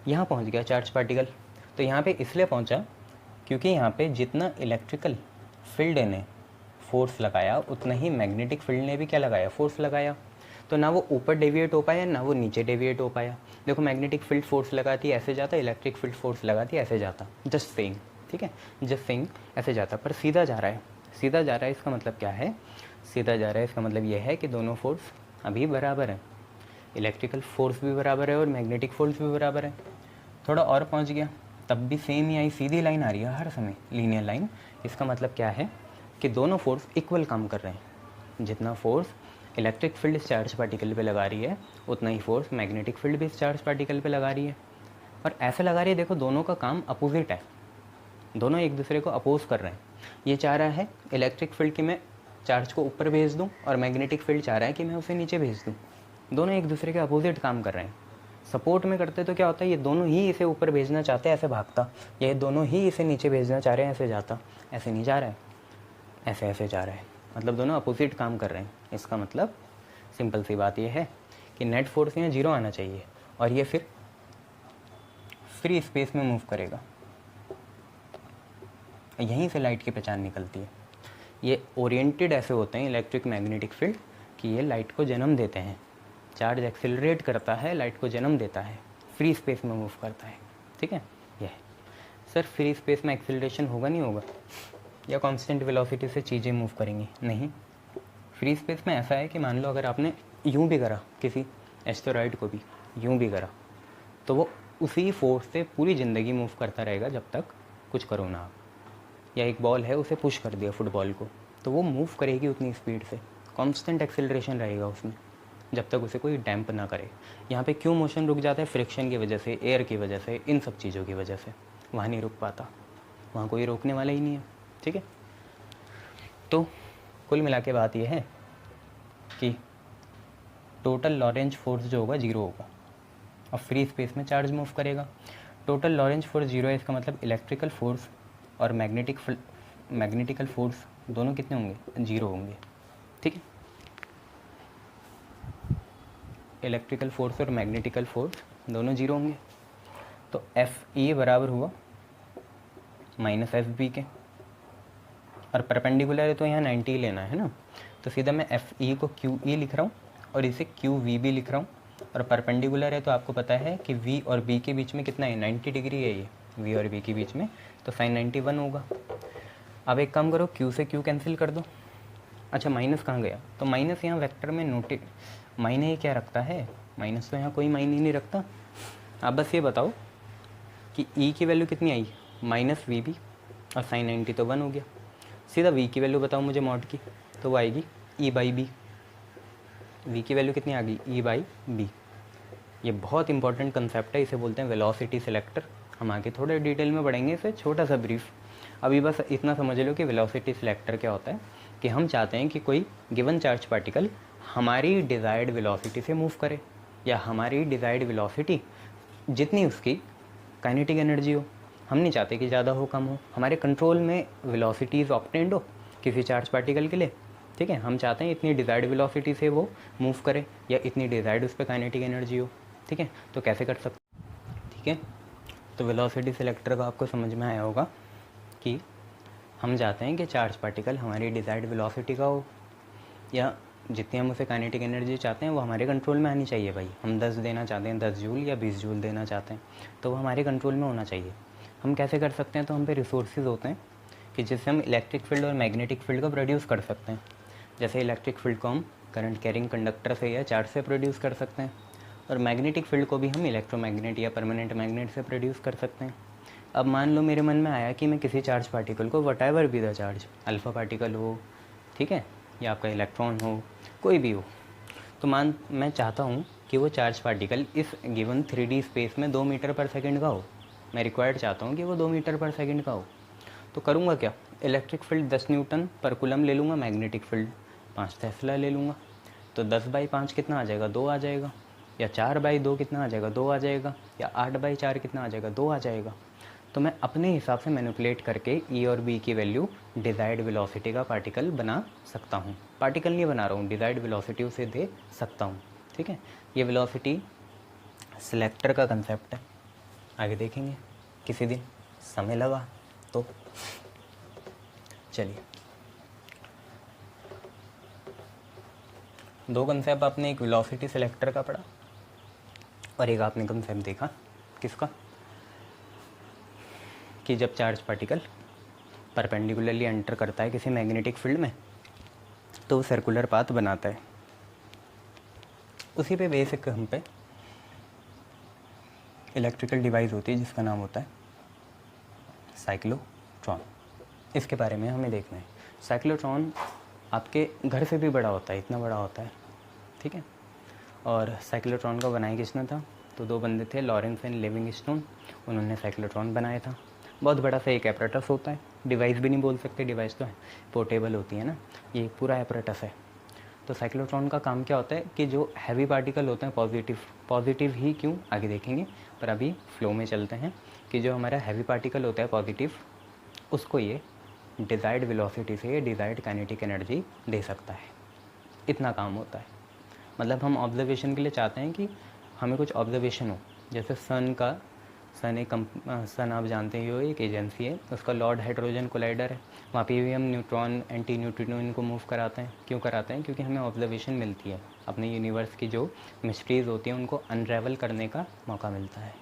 यहाँ पहुँच गया चार्ज पार्टिकल, तो यहाँ पे इसलिए पहुँचा क्योंकि यहाँ पे जितना इलेक्ट्रिकल फील्ड ने फोर्स लगाया उतना ही मैग्नेटिक फील्ड ने भी क्या लगाया, फोर्स लगाया। तो ना वो ऊपर डेविएट हो पाया, ना वो नीचे डेविएट हो पाया। देखो मैग्नेटिक फील्ड फोर्स लगाती ऐसे जाता, इलेक्ट्रिक फील्ड फोर्स लगाती ऐसे जाता, जस्ट सेइंग, ठीक है, जस्ट सेइंग ऐसे जाता, पर सीधा जा रहा है, सीधा जा रहा है। इसका मतलब क्या है, सीधा जा रहा है इसका मतलब ये है कि दोनों फोर्स अभी बराबर है, इलेक्ट्रिकल फोर्स भी बराबर है और मैग्नेटिक फोर्स भी बराबर है। थोड़ा और पहुँच गया तब भी सेम ही आई, सीधी लाइन आ रही है हर समय, लीनियर लाइन। इसका मतलब क्या है कि दोनों फोर्स इक्वल काम कर रहे हैं। जितना फोर्स इलेक्ट्रिक फील्ड इस चार्ज पार्टिकल पे लगा रही है उतना ही फोर्स मैग्नेटिक फील्ड भी इस चार्ज पार्टिकल पे लगा रही है। और ऐसे लगा रही है, देखो दोनों का काम अपोजिट है, दोनों एक दूसरे को अपोज कर रहे हैं। ये चाह रहा है इलेक्ट्रिक फील्ड कि मैं चार्ज को ऊपर भेज दूँ, और मैग्नेटिक फील्ड चाह रहा है कि मैं उसे नीचे भेज दूँ। दोनों एक दूसरे के अपोजिट काम कर रहे हैं। सपोर्ट में करते तो क्या होता है, ये दोनों ही इसे ऊपर भेजना चाहते हैं ऐसे भागता, ये दोनों ही इसे नीचे भेजना चाह रहे हैं ऐसे जाता, ऐसे नहीं जा रहा है, ऐसे ऐसे जा रहा है, मतलब दोनों अपोजिट काम कर रहे हैं। इसका मतलब सिंपल सी बात यह है कि नेट फोर्स यहाँ 0 आना चाहिए, और ये फिर फ्री स्पेस में मूव करेगा। यहीं से लाइट की पहचान निकलती है। ये ओरिएंटेड ऐसे होते हैं इलेक्ट्रिक मैग्नेटिक फील्ड कि ये लाइट को जन्म देते हैं। चार्ज एक्सेलरेट करता है, लाइट को जन्म देता है, फ्री स्पेस में मूव करता है, ठीक है। यह सर फ्री स्पेस में एक्सेलरेशन होगा नहीं होगा, या कांस्टेंट वेलोसिटी से चीज़ें मूव करेंगी, नहीं। फ्री स्पेस में ऐसा है कि मान लो अगर आपने यूं भी करा, किसी एस्टेरॉइड को भी यूं भी करा, तो वो उसी फोर्स से पूरी ज़िंदगी मूव करता रहेगा जब तक कुछ करो ना आप। या एक बॉल है, उसे पुश कर दिया फुटबॉल को, तो वो मूव करेगी उतनी स्पीड से, कांस्टेंट एक्सेलरेशन रहेगा उसमें जब तक उसे कोई डैम्प ना करे। यहाँ पे क्यों मोशन रुक जाता है, फ्रिक्शन की वजह से, एयर की वजह से, इन सब चीज़ों की वजह से वहाँ नहीं रुक पाता, वहाँ कोई रोकने वाला ही नहीं है, ठीक है। तो कुल मिला के बात यह है कि टोटल लॉरेंज फोर्स जो होगा 0 होगा, और फ्री स्पेस में चार्ज मूव करेगा। टोटल लॉरेंज फोर्स 0 है, इसका मतलब इलेक्ट्रिकल फोर्स और मैग्नेटिकल फोर्स दोनों कितने होंगे, 0 होंगे, ठीक है। इलेक्ट्रिकल फोर्स और मैग्नेटिकल फोर्स दोनों 0 होंगे। तो एफ ई बराबर हुआ माइनस एफ बी के, और परपेंडिकुलर है तो यहाँ 90 लेना है ना, तो सीधा मैं एफ ई को क्यू ई लिख रहा हूँ और इसे क्यू वी भी लिख रहा हूँ। और परपेंडिकुलर है तो आपको पता है कि वी और बी के बीच में कितना है, 90 डिग्री है ये वी और बी के बीच में, तो साइन 91 होगा। अब एक काम करो, क्यू से क्यू कैंसिल कर दो। अच्छा माइनस कहाँ गया, तो माइनस यहाँ वेक्टर में मायने ये क्या रखता है, माइनस तो यहाँ कोई मायने नहीं रखता। आप बस ये बताओ कि ई की वैल्यू कितनी आई, माइनस वी बी, और साइन 90 तो 1 हो गया। सीधा वी की वैल्यू बताओ मुझे मॉड की, तो वो आएगी ई बाई बी। वी की वैल्यू कितनी आ गई, ई बाई बी। ये बहुत इंपॉर्टेंट कंसेप्ट है, इसे बोलते हैं वेलोसिटी सिलेक्टर। हम आगे थोड़े डिटेल में पढ़ेंगे इसे, छोटा सा ब्रीफ। अभी बस इतना समझ लो कि वेलोसिटी सिलेक्टर क्या होता है, कि हम चाहते हैं कि कोई गिवन चार्ज पार्टिकल हमारी डिज़ायर्ड वेलोसिटी से मूव करे, या हमारी डिज़ायर्ड वेलोसिटी जितनी उसकी काइनेटिक एनर्जी हो। हम नहीं चाहते कि ज़्यादा हो कम हो, हमारे कंट्रोल में वेलोसिटीज़ ऑब्टेन्ड हो किसी चार्ज पार्टिकल के लिए, ठीक है, हम चाहते हैं इतनी डिज़ायर्ड वेलोसिटी से वो मूव करे या इतनी डिज़ायर्ड उस पर काइनेटिक एनर्जी हो। ठीक है, तो कैसे कर सकते हैं? ठीक है, तो वेलोसिटी सिलेक्टर का आपको समझ में आया होगा कि हम चाहते हैं कि चार्ज पार्टिकल हमारी डिज़ायर्ड वेलोसिटी का हो, या जितनी हम उसे काइनेटिक एनर्जी चाहते हैं वो हमारे कंट्रोल में आनी चाहिए। भाई हम 10 देना चाहते हैं, 10 जूल या 20 जूल देना चाहते हैं, तो वो हमारे कंट्रोल में होना चाहिए। हम कैसे कर सकते हैं? तो हम पे रिसोर्सेज होते हैं कि जिससे हम इलेक्ट्रिक फील्ड और मैग्नेटिक फील्ड को प्रोड्यूस कर सकते हैं। जैसे इलेक्ट्रिक फील्ड को हम करंट कैरिंग कंडक्टर से या चार्ज से प्रोड्यूस कर सकते हैं, और मैग्नेटिक फील्ड को भी हम इलेक्ट्रोमैग्नेट या परमानेंट मैग्नेट से प्रोड्यूस कर सकते हैं। अब मान लो मेरे मन में आया कि मैं किसी चार्ज पार्टिकल को whatever be the charge, alpha particle हो, ठीक है, या आपका इलेक्ट्रॉन हो, कोई भी हो, तो मैं चाहता हूँ कि वो चार्ज पार्टिकल इस गिवन 3D स्पेस में 2 मीटर पर सेकंड का हो। मैं रिक्वायर्ड चाहता हूँ कि वो 2 मीटर पर सेकंड का हो। तो करूँगा क्या? इलेक्ट्रिक फील्ड 10 न्यूटन पर कूलम ले लूँगा, मैग्नेटिक फील्ड 5 टेस्ला ले लूँगा। तो 10/5 कितना आ जाएगा? 2 आ जाएगा। या 4/2 कितना आ जाएगा? 2 आ जाएगा। या 8/4 कितना आ जाएगा? 2 आ जाएगा। तो मैं अपने हिसाब से मैनिपुलेट करके ई और बी की वैल्यू डिज़ायर्ड वेलोसिटी का पार्टिकल बना सकता हूँ। पार्टिकल नहीं बना रहा हूँ, डिज़ायर्ड वेलोसिटी उसे दे सकता हूँ। ठीक है, ये वेलोसिटी सिलेक्टर का कंसेप्ट है, आगे देखेंगे किसी दिन, समय लगा तो। चलिए, 2 कंसेप्ट आपने, एक वेलोसिटी सिलेक्टर का पढ़ा और एक आपने कंसेप्ट देखा किसका, कि जब चार्ज पार्टिकल परपेंडिकुलरली एंटर करता है किसी मैग्नेटिक फील्ड में तो वो सर्कुलर पाथ बनाता है। उसी पे बेसिक हम पे इलेक्ट्रिकल डिवाइस होती है जिसका नाम होता है साइक्लोट्रॉन। इसके बारे में हमें देखना है। साइक्लोट्रॉन आपके घर से भी बड़ा होता है, इतना बड़ा होता है। ठीक है, और साइक्लोट्रॉन को बनाया किसने था? तो 2 बंदे थे, लॉरेंस एंड लिविंगस्टोन, उन्होंने साइक्लोट्रॉन बनाया था। बहुत बड़ा सा एक एपरेटस होता है, डिवाइस भी नहीं बोल सकते, डिवाइस तो है, पोर्टेबल होती है ना, ये पूरा एपरेटस है। तो साइक्लोट्रॉन का काम क्या होता है कि जो हैवी पार्टिकल होते हैं, पॉजिटिव ही क्यों, आगे देखेंगे, पर अभी फ्लो में चलते हैं कि जो हमारा हैवी पार्टिकल होता है पॉजिटिव, उसको ये डिज़ायर्ड वेलोसिटी से डिज़ायर्ड काइनेटिक एनर्जी दे सकता है। इतना काम होता है। मतलब हम ऑब्जर्वेशन के लिए चाहते हैं कि हमें कुछ ऑब्जर्वेशन हो, जैसे सन आप जानते ही हो, एक एजेंसी है, उसका लॉर्ड हाइड्रोजन कोलाइडर है, वहाँ पे भी हम न्यूट्रॉन एंटी न्यूट्रिनो इनको मूव कराते हैं। क्यों कराते हैं? क्योंकि हमें ऑब्जर्वेशन मिलती है, अपने यूनिवर्स की जो मिस्ट्रीज़ होती हैं उनको अनरेवल करने का मौका मिलता है।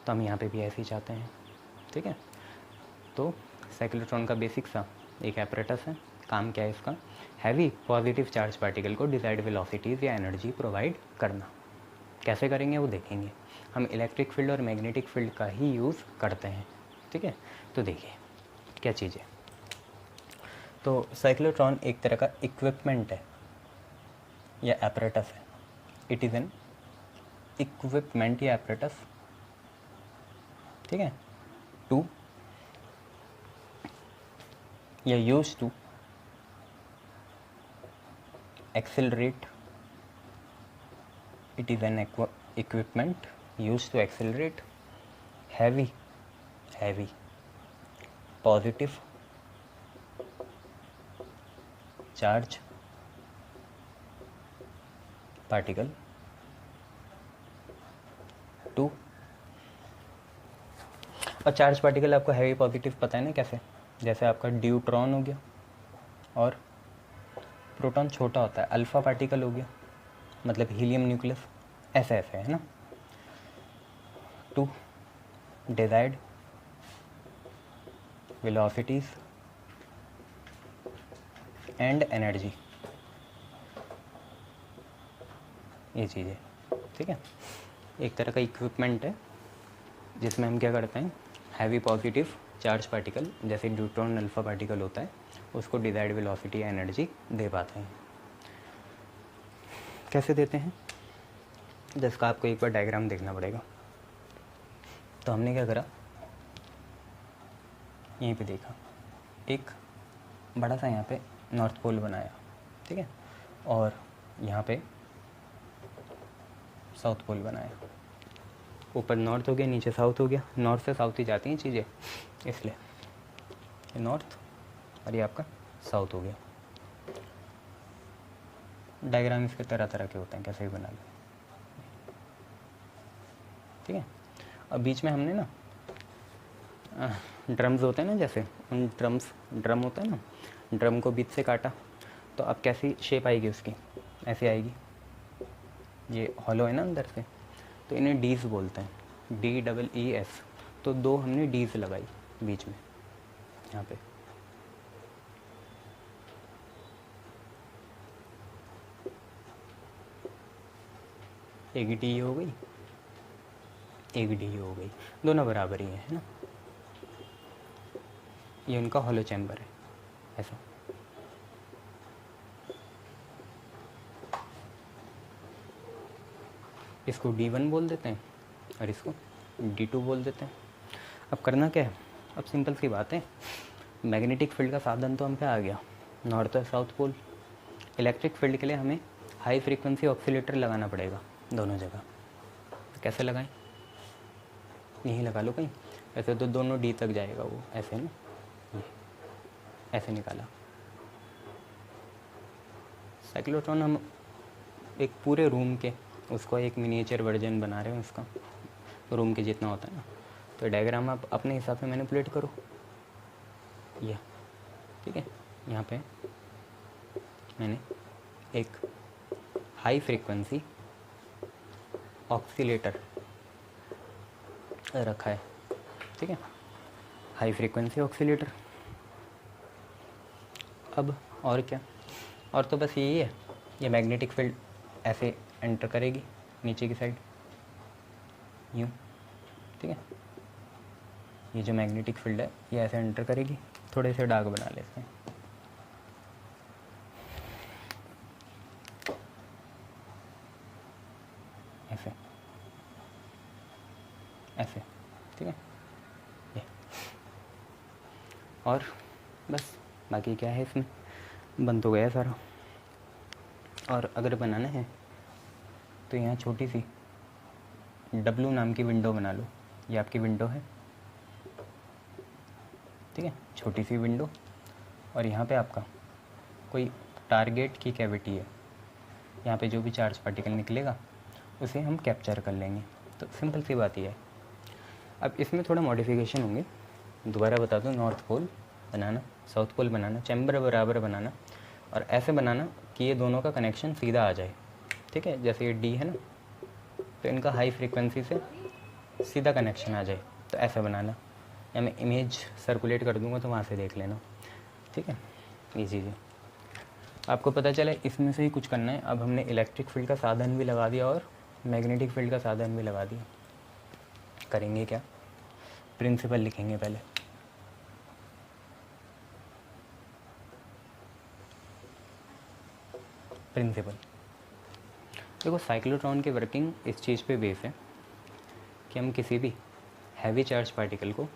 तो हम यहाँ पे भी ऐसे ही चाहते हैं। ठीक है, तो साइक्लोट्रॉन का बेसिक सा एक एपरेटस है। काम क्या है इसका? हैवी पॉजिटिव चार्ज पार्टिकल को डिज़ायर्ड वेलोसिटीज़ या एनर्जी प्रोवाइड करना। कैसे करेंगे वो देखेंगे। हम इलेक्ट्रिक फील्ड और मैग्नेटिक फील्ड का ही यूज़ करते हैं। ठीक है, तो देखिए क्या चीज़ है। तो साइक्लोट्रॉन एक तरह का इक्विपमेंट है या एपरेटस है। इट इज़ एन इक्विपमेंट या एपरेटस, ठीक है, टू या use to accelerate. It is an equipment used to accelerate heavy positive charge particle to, और चार्ज पार्टिकल आपको हैवी पॉजिटिव पता है ना कैसे? जैसे आपका ड्यूट्रॉन हो गया और प्रोटॉन छोटा होता है, अल्फ़ा पार्टिकल हो गया, मतलब हीलियम न्यूक्लियस, ऐसे ऐसे है ना। To desired velocities and energy, ये चीज़ है। ठीक है, एक तरह का इक्विपमेंट है जिसमें हम क्या करते हैं, हैवी पॉजिटिव चार्ज पार्टिकल जैसे ड्यूट्रॉन अल्फ़ा पार्टिकल होता है उसको डिज़ायर्ड वेलोसिटी या एनर्जी दे पाते हैं। कैसे देते हैं? जिसका आपको एक बार डायग्राम देखना पड़ेगा। तो हमने क्या करा, यहीं पे देखा, एक बड़ा सा यहाँ पे नॉर्थ पोल बनाया, ठीक है, और यहाँ पे साउथ पोल बनाया। ऊपर नॉर्थ हो गया, नीचे साउथ हो गया, नॉर्थ से साउथ ही जाती हैं चीज़ें, इसलिए ये नॉर्थ और ये आपका साउथ हो गया। डायग्राम इसके तरह तरह के होते हैं, कैसे भी बना लो, ठीक है। अब बीच में हमने ना ड्रम्स होते हैं ना, जैसे उन ड्रम होता है ना, ड्रम को बीच से काटा, तो अब कैसी शेप आएगी उसकी, ऐसे आएगी, ये हॉलो है ना अंदर से, तो इन्हें डीज बोलते हैं, DEES। तो 2 हमने डीज लगाई बीच में यहाँ पे, एक डी हो गई, एक डी हो गई, दोनों बराबर ही है ना। ये उनका हॉलो चैम्बर है, ऐसा। इसको D1 बोल देते हैं और इसको D2 बोल देते हैं। अब करना क्या है, अब सिंपल सी बात है, मैग्नेटिक फील्ड का साधन तो हम पे आ गया, नॉर्थ और साउथ पोल। इलेक्ट्रिक फील्ड के लिए हमें हाई फ्रीक्वेंसी ऑक्सीलेटर लगाना पड़ेगा दोनों जगह। तो कैसे लगाएं, यहीं लगा लो कहीं, ऐसे तो दोनों D तक जाएगा वो, ऐसे ना, ऐसे निकाला। साइक्लोट्रॉन हम एक पूरे रूम के, उसको एक मिनिएचर वर्जन बना रहे हैं उसका, रूम के जितना होता है ना। तो डायग्राम आप अपने हिसाब से मैनिपुलेट करो, यह ठीक है। यहाँ पे मैंने एक हाई फ्रीक्वेंसी ऑक्सीलेटर रखा है, ठीक है, हाई फ्रीक्वेंसी ऑक्सीलेटर। अब और क्या, और तो बस यही है, ये मैग्नेटिक फील्ड ऐसे एंटर करेगी नीचे की साइड, यूँ, ठीक है। ये जो मैग्नेटिक फील्ड है ये ऐसे एंटर करेगी, थोड़े से दाग बना लेते हैं, ऐसे ऐसे, ठीक है, ये। और बस बाकी क्या है, इसमें बन तो गया सारा। और अगर बनाना है तो यहाँ छोटी सी W नाम की विंडो बना लो, ये आपकी विंडो है, ठीक है, छोटी सी विंडो। और यहाँ पे आपका कोई टारगेट की कैविटी है, यहाँ पे जो भी चार्ज पार्टिकल निकलेगा उसे हम कैप्चर कर लेंगे। तो सिंपल सी बात ये है। अब इसमें थोड़ा मॉडिफिकेशन होंगे, दोबारा बता दूँ, नॉर्थ पोल बनाना, साउथ पोल बनाना, चैम्बर बराबर बनाना, और ऐसे बनाना कि ये दोनों का कनेक्शन सीधा आ जाए, ठीक है। जैसे ये D है ना, तो इनका हाई फ्रीक्वेंसी से सीधा कनेक्शन आ जाए, तो ऐसा बनाना, या मैं इमेज सर्कुलेट कर दूंगा तो वहाँ से देख लेना, ठीक है। ये चीज़ें आपको पता चला, इसमें से ही कुछ करना है। अब हमने इलेक्ट्रिक फील्ड का साधन भी लगा दिया और मैग्नेटिक फील्ड का साधन भी लगा दिया। करेंगे क्या, प्रिंसिपल लिखेंगे पहले। प्रिंसिपल देखो, साइक्लोट्रॉन की वर्किंग इस चीज़ पे बेस है कि हम किसी भी हैवी चार्ज पार्टिकल को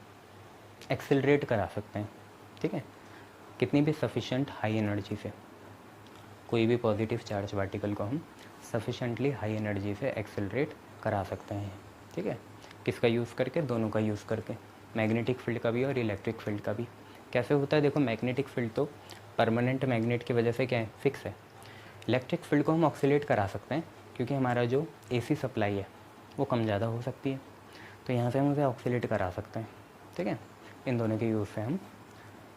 एक्सेलरेट करा सकते हैं, ठीक है, कितनी भी सफिशेंट हाई एनर्जी से। कोई भी पॉजिटिव चार्ज पार्टिकल को हम सफिशेंटली हाई एनर्जी से एक्सेलरेट करा सकते हैं, ठीक है। किसका यूज़ करके, दोनों का यूज़ करके, मैग्नेटिक फील्ड का भी और इलेक्ट्रिक फील्ड का भी। कैसे होता है देखो, मैग्नेटिक फील्ड तो परमानेंट मैग्नेट की वजह से क्या है, फिक्स है। इलेक्ट्रिक फील्ड को हम ऑक्सीलेट करा सकते हैं क्योंकि हमारा जो AC सप्लाई है वो कम ज़्यादा हो सकती है, तो यहाँ से हम उसे ऑक्सीलेट करा सकते हैं, ठीक है। इन दोनों के यूज़ से हम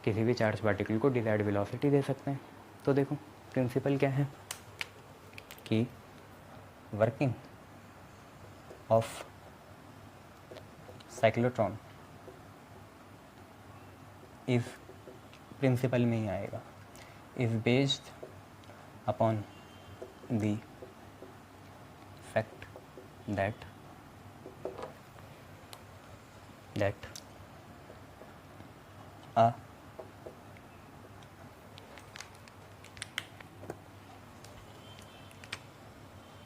किसी भी चार्ज पार्टिकल को डिजायर्ड वेलोसिटी दे सकते हैं। तो देखो प्रिंसिपल क्या है कि working of cyclotron is, principle में ही आएगा, is based upon the fact that a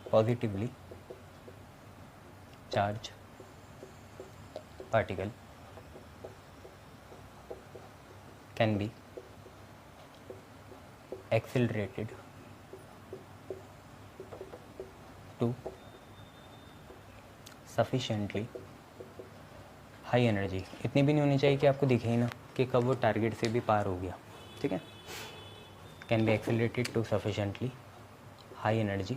positively charged particle can be accelerated to sufficiently high energy. इतनी भी नहीं होनी चाहिए कि आपको दिखे ही ना कि कब वो टारगेट से भी पार हो गया, ठीक है। Can be accelerated to sufficiently high energy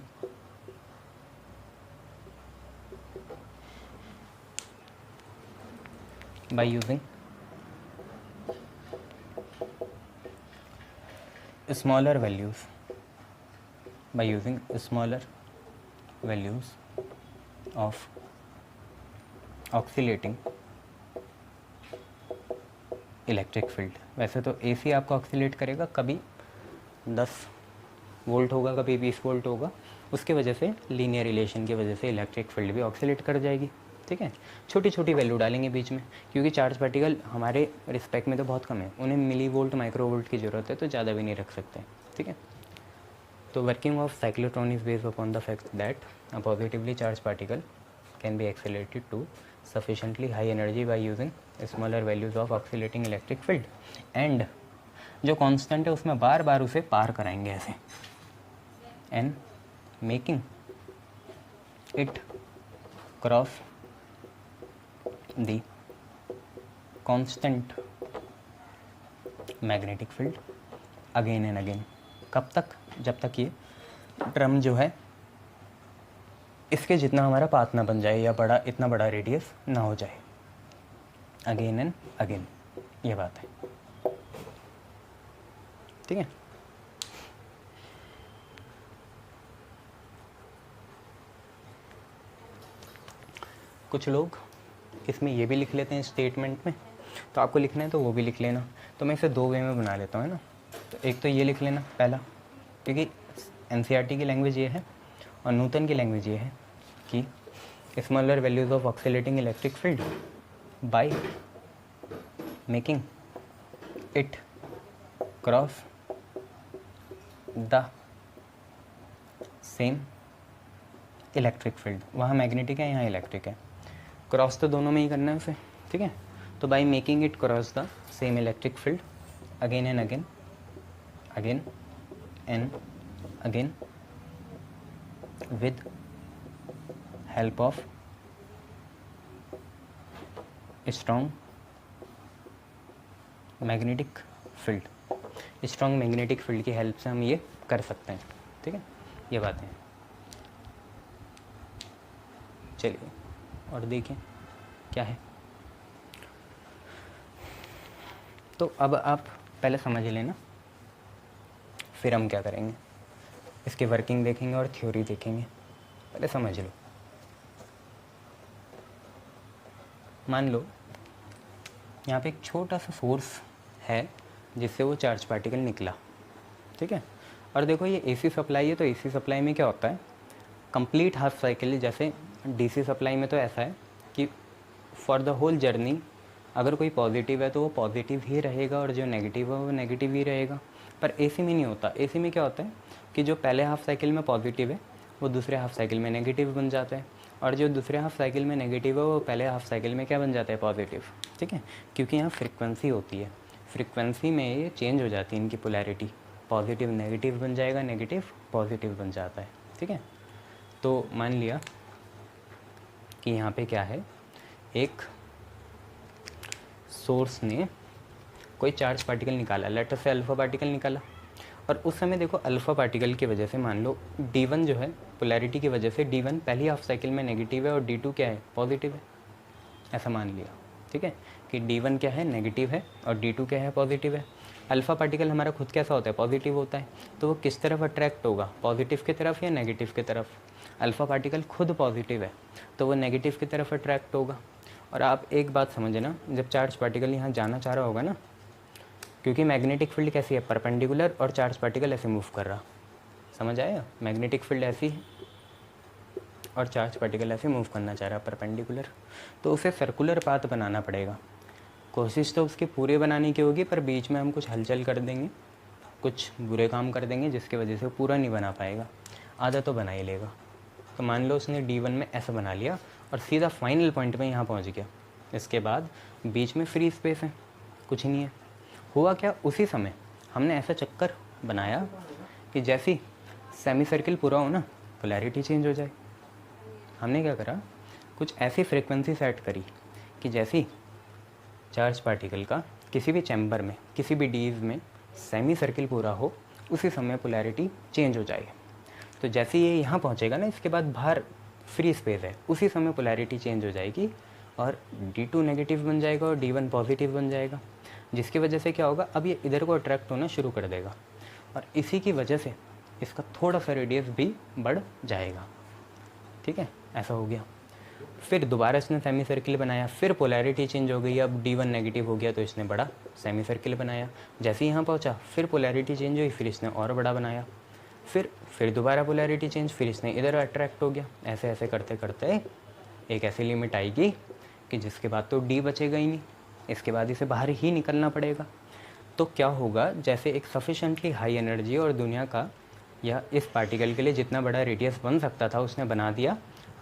by using smaller values of oscillating electric field. वैसे तो एसी आपका ऑक्सीलेट करेगा, कभी 10 वोल्ट होगा, कभी 20 वोल्ट होगा, उसके वजह से लीनियर रिलेशन की वजह से इलेक्ट्रिक फील्ड भी ऑक्सीलेट कर जाएगी। ठीक है, छोटी छोटी वैल्यू डालेंगे बीच में, क्योंकि चार्ज पार्टिकल हमारे रिस्पेक्ट में तो बहुत कम है, उन्हें मिली वोल्ट माइक्रो वोल्ट की ज़रूरत है, तो ज़्यादा भी नहीं रख सकते। ठीक है, तो working of cyclotron is based upon the fact that a positively charge particle can be accelerated to sufficiently high energy by using smaller values of oscillating electric field, and जो कांस्टेंट है उसमें बार बार उसे पार कराएंगे ऐसे, and making it cross the constant magnetic field again and again। कब तक? जब तक ये ड्रम जो है इसके जितना हमारा पाथ ना बन जाए, या बड़ा, इतना बड़ा रेडियस ना हो जाए। अगेन एंड अगेन, ये बात है। ठीक है, कुछ लोग इसमें ये भी लिख लेते हैं स्टेटमेंट में, तो आपको लिखना है तो वो भी लिख लेना। तो मैं इसे 2 वे में बना लेता हूँ, है ना। तो एक तो ये लिख लेना पहला, क्योंकि एनसीईआरटी की लैंग्वेज ये है और न्यूटन की लैंग्वेज ये है कि smaller values of oscillating electric field by making it cross the same electric field. वहाँ मैग्नेटिक है, यहाँ इलेक्ट्रिक है, क्रॉस तो दोनों में ही करना है उसे। ठीक है, तो by making it cross the same electric field again and again, again and again with help of strong magnetic field। Strong magnetic field की हेल्प से हम ये कर सकते हैं। ठीक है, ये बातें। चलिए और देखिए क्या है। तो अब आप पहले समझ लेना, फिर हम क्या करेंगे, इसकी वर्किंग देखेंगे और थ्योरी देखेंगे। पहले समझ लो, मान लो यहाँ पे एक छोटा सा सोर्स है जिससे वो चार्ज पार्टिकल निकला। ठीक है, और देखो ये एसी सप्लाई है, तो एसी सप्लाई में क्या होता है, कंप्लीट हाफ साइकिल। जैसे डीसी सप्लाई में तो ऐसा है कि फॉर द होल जर्नी अगर कोई पॉजिटिव है तो वो पॉजिटिव ही रहेगा और जो नेगेटिव है वो नेगेटिव ही रहेगा। पर एसी में नहीं होता। एसी में क्या होता है कि जो पहले हाफ साइकिल में पॉजिटिव है वो दूसरे हाफ साइकिल में नेगेटिव बन जाता है, और जो दूसरे हाफ साइकिल में नेगेटिव है वो पहले हाफ साइकिल में क्या बन जाता है, पॉजिटिव। ठीक है, क्योंकि यहाँ फ्रिक्वेंसी होती है, फ्रिक्वेंसी में ये चेंज हो जाती है इनकी पोलैरिटी, पॉजिटिव नेगेटिव बन जाएगा, नेगेटिव पॉजिटिव बन जाता है। ठीक है, तो मान लिया कि यहाँ पे क्या है, एक सोर्स ने कोई चार्ज पार्टिकल निकाला, लेटर से अल्फ़ा पार्टिकल निकाला, और उस समय देखो अल्फ़ा पार्टिकल की वजह से मान लो D1 जो है पोलैरिटी की वजह से D1 पहली हाफ साइकिल में नेगेटिव है और D2 क्या है, पॉजिटिव है, ऐसा मान लिया। ठीक है, कि D1 क्या है, नेगेटिव है, और D2 क्या है, पॉजिटिव है। अल्फ़ा पार्टिकल हमारा खुद कैसा होता है, पॉजिटिव होता है, तो वो किस तरफ अट्रैक्ट होगा, पॉजिटिव की तरफ या नेगेटिव की तरफ। अल्फ़ा पार्टिकल खुद पॉजिटिव है तो वो नेगेटिव की तरफ अट्रैक्ट होगा। और आप एक बात समझना, जब चार्ज पार्टिकल यहाँ जाना चाह रहा होगा ना, क्योंकि मैग्नेटिक फील्ड कैसी है, परपेंडिकुलर, और चार्ज पार्टिकल ऐसे मूव कर रहा, समझ आया, मैग्नेटिक फील्ड ऐसी है और चार्ज पार्टिकल ऐसे मूव करना चाह रहा परपेंडिकुलर, तो उसे सर्कुलर पाथ बनाना पड़ेगा। कोशिश तो उसकी पूरे बनाने की होगी, पर बीच में हम कुछ हलचल कर देंगे, कुछ बुरे काम कर देंगे जिसकी वजह से पूरा नहीं बना पाएगा, आधा तो बना ही लेगा। तो मान लो उसने D1 में ऐसा बना लिया और सीधा फाइनल पॉइंट में यहाँ पहुँच गया, इसके बाद बीच में फ्री स्पेस है, कुछ नहीं है। हुआ क्या, उसी समय हमने ऐसा चक्कर बनाया कि जैसी सेमी सर्किल पूरा हो ना, पोलैरिटी चेंज हो जाए। हमने क्या करा, कुछ ऐसी फ्रीक्वेंसी सेट करी कि जैसी चार्ज पार्टिकल का किसी भी चैम्बर में, किसी भी डीज में सेमी सर्किल पूरा हो, उसी समय पोलैरिटी चेंज हो जाए। तो जैसे ये यहाँ पहुँचेगा ना, इसके बाद बाहर फ्री स्पेस है, उसी समय पोलैरिटी चेंज हो जाएगी और D2 नेगेटिव बन जाएगा और D1 पॉजिटिव बन जाएगा, जिसकी वजह से क्या होगा, अब ये इधर को अट्रैक्ट होना शुरू कर देगा और इसी की वजह से इसका थोड़ा सा रेडियस भी बढ़ जाएगा। ठीक है, ऐसा हो गया। फिर दोबारा इसने सेमी सर्किल बनाया, फिर पोलैरिटी चेंज हो गई, अब D1 नेगेटिव हो गया तो इसने बड़ा सेमी सर्किल बनाया। जैसे ही यहाँ पहुँचा फिर पोलैरिटी चेंज हुई, फिर इसने और बड़ा बनाया, फिर दोबारा पोलैरिटी चेंज, फिर इसने इधर अट्रैक्ट हो गया। ऐसे ऐसे करते करते एक ऐसी लिमिट आएगी कि जिसके बाद तो D बचेगा ही नहीं, इसके बाद इसे बाहर ही निकलना पड़ेगा। तो क्या होगा, जैसे एक सफिशेंटली हाई एनर्जी और दुनिया का या इस पार्टिकल के लिए जितना बड़ा रेडियस बन सकता था उसने बना दिया,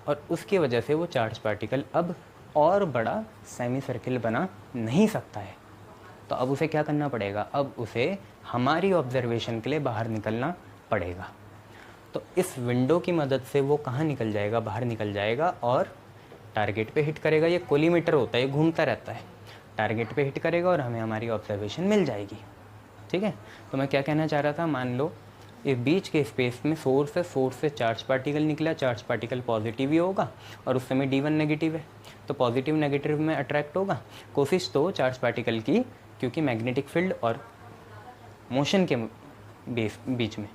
और उसकी वजह से वो चार्ज पार्टिकल अब और बड़ा सेमी सर्किल बना नहीं सकता है। तो अब उसे क्या करना पड़ेगा, अब उसे हमारी ऑब्जर्वेशन के लिए बाहर निकलना पड़ेगा। तो इस विंडो की मदद से वो कहाँ निकल जाएगा, बाहर निकल जाएगा और टारगेट पे हिट करेगा। ये कोलीमीटर होता है, ये घूमता रहता है, टारगेट पे हिट करेगा और हमें हमारी ऑब्जर्वेशन मिल जाएगी। ठीक है, तो मैं क्या कहना चाह रहा था, मान लो इस बीच के स्पेस में सोर्स है, सोर्स से चार्ज पार्टिकल निकला, चार्ज पार्टिकल पॉजिटिव ही होगा और उस समय D1 नेगेटिव है, तो पॉजिटिव नेगेटिव में अट्रैक्ट होगा। कोशिश तो चार्ज पार्टिकल की, क्योंकि मैग्नेटिक फील्ड और मोशन के बीच में,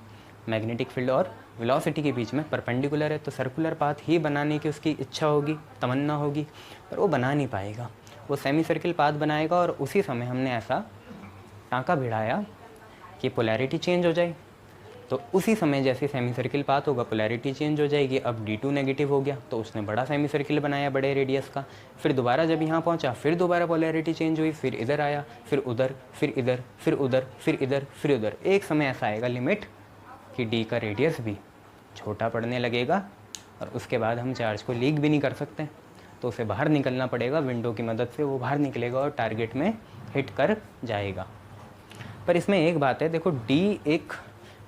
मैग्नेटिक फील्ड और वेलोसिटी के बीच में परपेंडिकुलर है, तो सर्कुलर पाथ ही बनाने की उसकी इच्छा होगी, तमन्ना होगी, पर वो बना नहीं पाएगा। वो सेमी सर्किल पाथ बनाएगा और उसी समय हमने ऐसा टाँका भिड़ाया कि पोलैरिटी चेंज हो जाए। तो उसी समय जैसे सेमी सर्किल पाथ होगा पोलैरिटी चेंज हो जाएगी। अब D2 नेगेटिव हो गया तो उसने बड़ा सेमी सर्किल बनाया बड़े रेडियस का। फिर दोबारा जब यहाँ पहुँचा फिर दोबारा पोलैरिटी चेंज हुई, फिर इधर आया, फिर उधर, फिर इधर, फिर उधर, फिर इधर, फिर उधर। एक समय ऐसा आएगा लिमिट कि D का रेडियस भी छोटा पड़ने लगेगा और उसके बाद हम चार्ज को लीक भी नहीं कर सकते, तो उसे बाहर निकलना पड़ेगा। विंडो की मदद से वो बाहर निकलेगा और टारगेट में हिट कर जाएगा। पर इसमें एक बात है, देखो D एक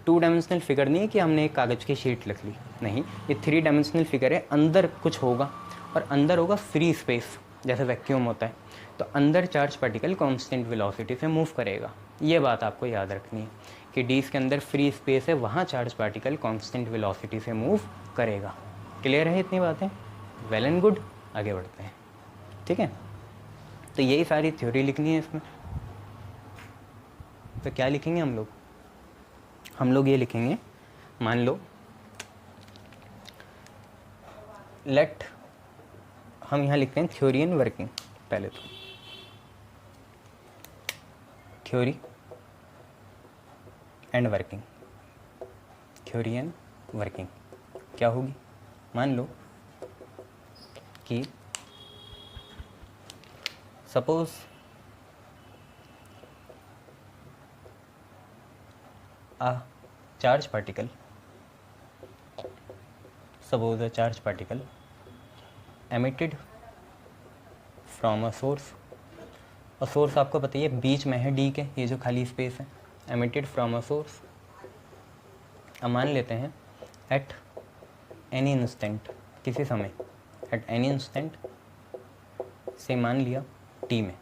2 डायमेंशनल फिगर नहीं है कि हमने एक कागज़ की शीट लिख ली, नहीं, ये 3 डायमेंशनल फिगर है। अंदर कुछ होगा और अंदर होगा फ्री स्पेस, जैसे वैक्यूम होता है, तो अंदर चार्ज पार्टिकल कांस्टेंट वेलोसिटी से मूव करेगा। ये बात आपको याद रखनी है कि D के अंदर फ्री स्पेस है, वहाँ चार्ज पार्टिकल कांस्टेंट वेलोसिटी से मूव करेगा। क्लियर है इतनी बातें? वेल एंड गुड, आगे बढ़ते हैं। ठीक है, तो यही सारी थ्योरी लिखनी है इसमें। तो क्या लिखेंगे हम लोग? हम लोग ये लिखेंगे, मान लो लेट, हम यहाँ लिखते हैं थ्योरी एंड वर्किंग। पहले तो theory and working, theory and working क्या होगी? मान लो कि suppose a charge particle, suppose a charge particle emitted from a source, और सोर्स आपको पता ही है बीच में है D के, ये जो खाली स्पेस है, emitted from a source। अब मान लेते हैं at any instant, किसी समय at any instant से मान लिया T में।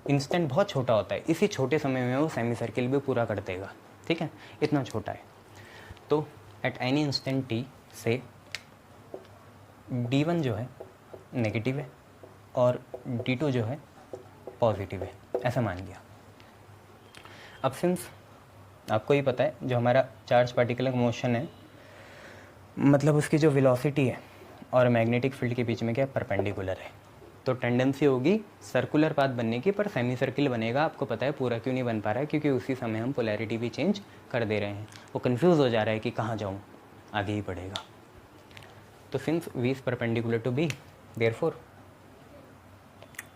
इंस्टेंट बहुत छोटा होता है, इसी छोटे समय में वो सेमी सर्किल भी पूरा कर देगा। ठीक है, इतना छोटा है। तो एट एनी इंस्टेंट T से D1 जो है नेगेटिव है और D2 जो है पॉजिटिव है, ऐसा मान लिया। अब सिंस आपको ही पता है जो हमारा चार्ज पार्टिकल का मोशन है, मतलब उसकी जो वेलोसिटी है और मैग्नेटिक फील्ड के बीच में क्या परपेंडिकुलर है, तो टेंडेंसी होगी सर्कुलर पाथ बनने की, पर सेमी सर्किल बनेगा। आपको पता है पूरा क्यों नहीं बन पा रहा है, क्योंकि उसी समय हम पोलैरिटी भी चेंज कर दे रहे हैं। वो कंफ्यूज हो जा रहा है कि कहाँ जाऊँ, आगे ही पड़ेगा। तो since V is perpendicular to B, therefore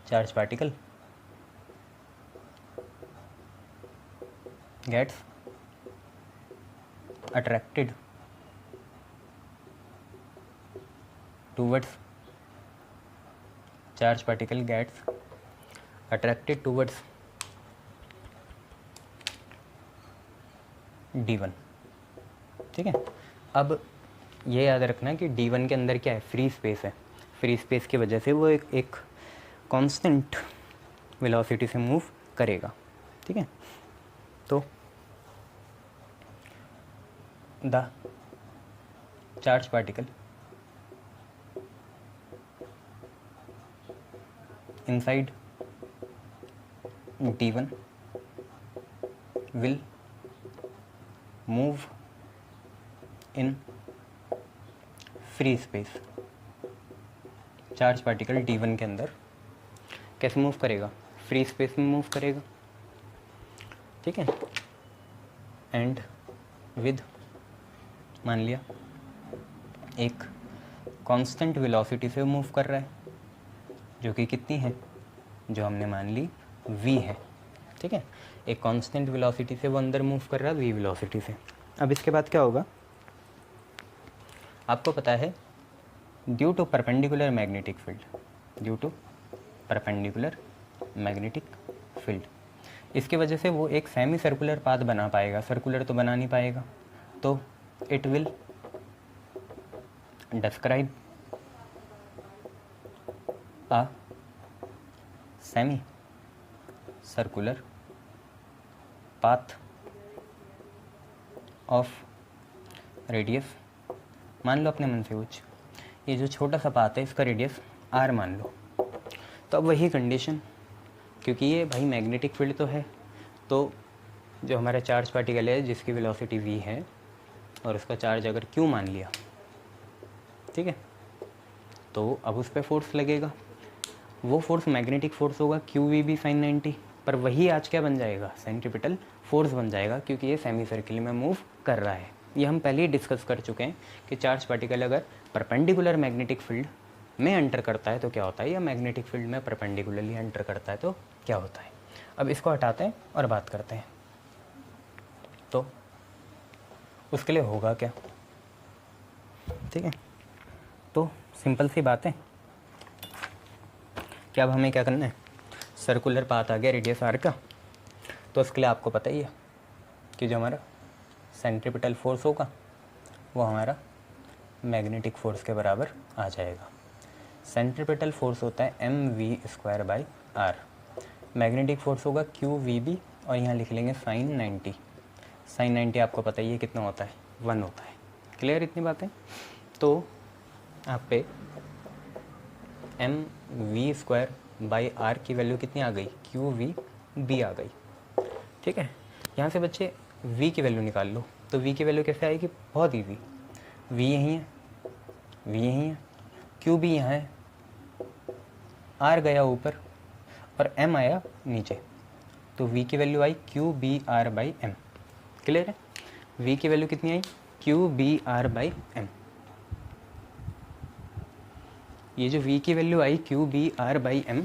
charge particle gets attracted towards, charge particle gets attracted towards D1। ठीक है, अब ये याद रखना कि D1 के अंदर क्या है, फ्री स्पेस है। फ्री स्पेस की वजह से वो एक कांस्टेंट वेलोसिटी से मूव करेगा। ठीक है, तो the charge particle inside d1 will move in free space। Charge particle d1 के अंदर कैसे मूव करेगा? फ्री स्पेस में मूव करेगा, ठीक है। एंड विद, मान लिया एक कांस्टेंट वेलोसिटी से मूव कर रहा है, जो कि कितनी है? जो हमने मान ली v है, ठीक है। एक कांस्टेंट वेलोसिटी से वो अंदर मूव कर रहा है v वेलोसिटी से। अब इसके बाद क्या होगा? आपको पता है due to perpendicular magnetic field, due to perpendicular magnetic field, इसकी वजह से वो एक सेमी सर्कुलर पाथ बना पाएगा, सर्कुलर तो बना नहीं पाएगा। तो it will describe a semi circular path of radius, मान लो अपने मन से कुछ, ये जो छोटा सा पाथ है इसका रेडियस r मान लो। तो अब वही कंडीशन, क्योंकि ये भाई मैग्नेटिक फील्ड तो है, तो जो हमारा चार्ज पार्टिकल है जिसकी वेलोसिटी v है और उसका चार्ज अगर q मान लिया, ठीक है, तो अब उस पर फोर्स लगेगा। वो फोर्स मैग्नेटिक फोर्स होगा QVB sin 90, पर वही आज क्या बन जाएगा? सेंट्रीपिटल फोर्स बन जाएगा, क्योंकि ये सेमी सर्किल में मूव कर रहा है। ये हम पहले ही डिस्कस कर चुके हैं कि चार्ज पार्टिकल अगर परपेंडिकुलर मैग्नेटिक फील्ड में एंटर करता है तो क्या होता है, या मैग्नेटिक फील्ड में परपेंडिकुलरली एंटर करता है तो क्या होता है। अब इसको हटाते हैं और बात करते हैं। तो उसके लिए होगा क्या, ठीक है। तो सिंपल सी बात है कि अब हमें क्या करना है, सर्कुलर पाथ आ गया रेडियस आर का, तो उसके लिए आपको पता ही है कि जो हमारा सेंट्रीपिटल फोर्स होगा वो हमारा मैग्नेटिक फोर्स के बराबर आ जाएगा। सेंट्रीपिटल फोर्स होता है mv²/r, मैग्नेटिक फोर्स होगा QVB, और यहाँ लिख लेंगे sin 90। sin 90 आपको पता ही है कितना होता है, 1 होता है। क्लियर इतनी बातें? तो आप पे mv²/r की वैल्यू कितनी आ गई? QVB आ गई, ठीक है। यहाँ से बच्चे v की वैल्यू निकाल लो। तो v की वैल्यू कैसे आएगी? बहुत ईजी, v यहीं है, v यहीं है, QB यहाँ है, r गया ऊपर और m आया नीचे, तो v की वैल्यू आई QBr/m। क्लियर है? v की वैल्यू कितनी आई? QBr/m। ये जो v की वैल्यू आई QBr/m,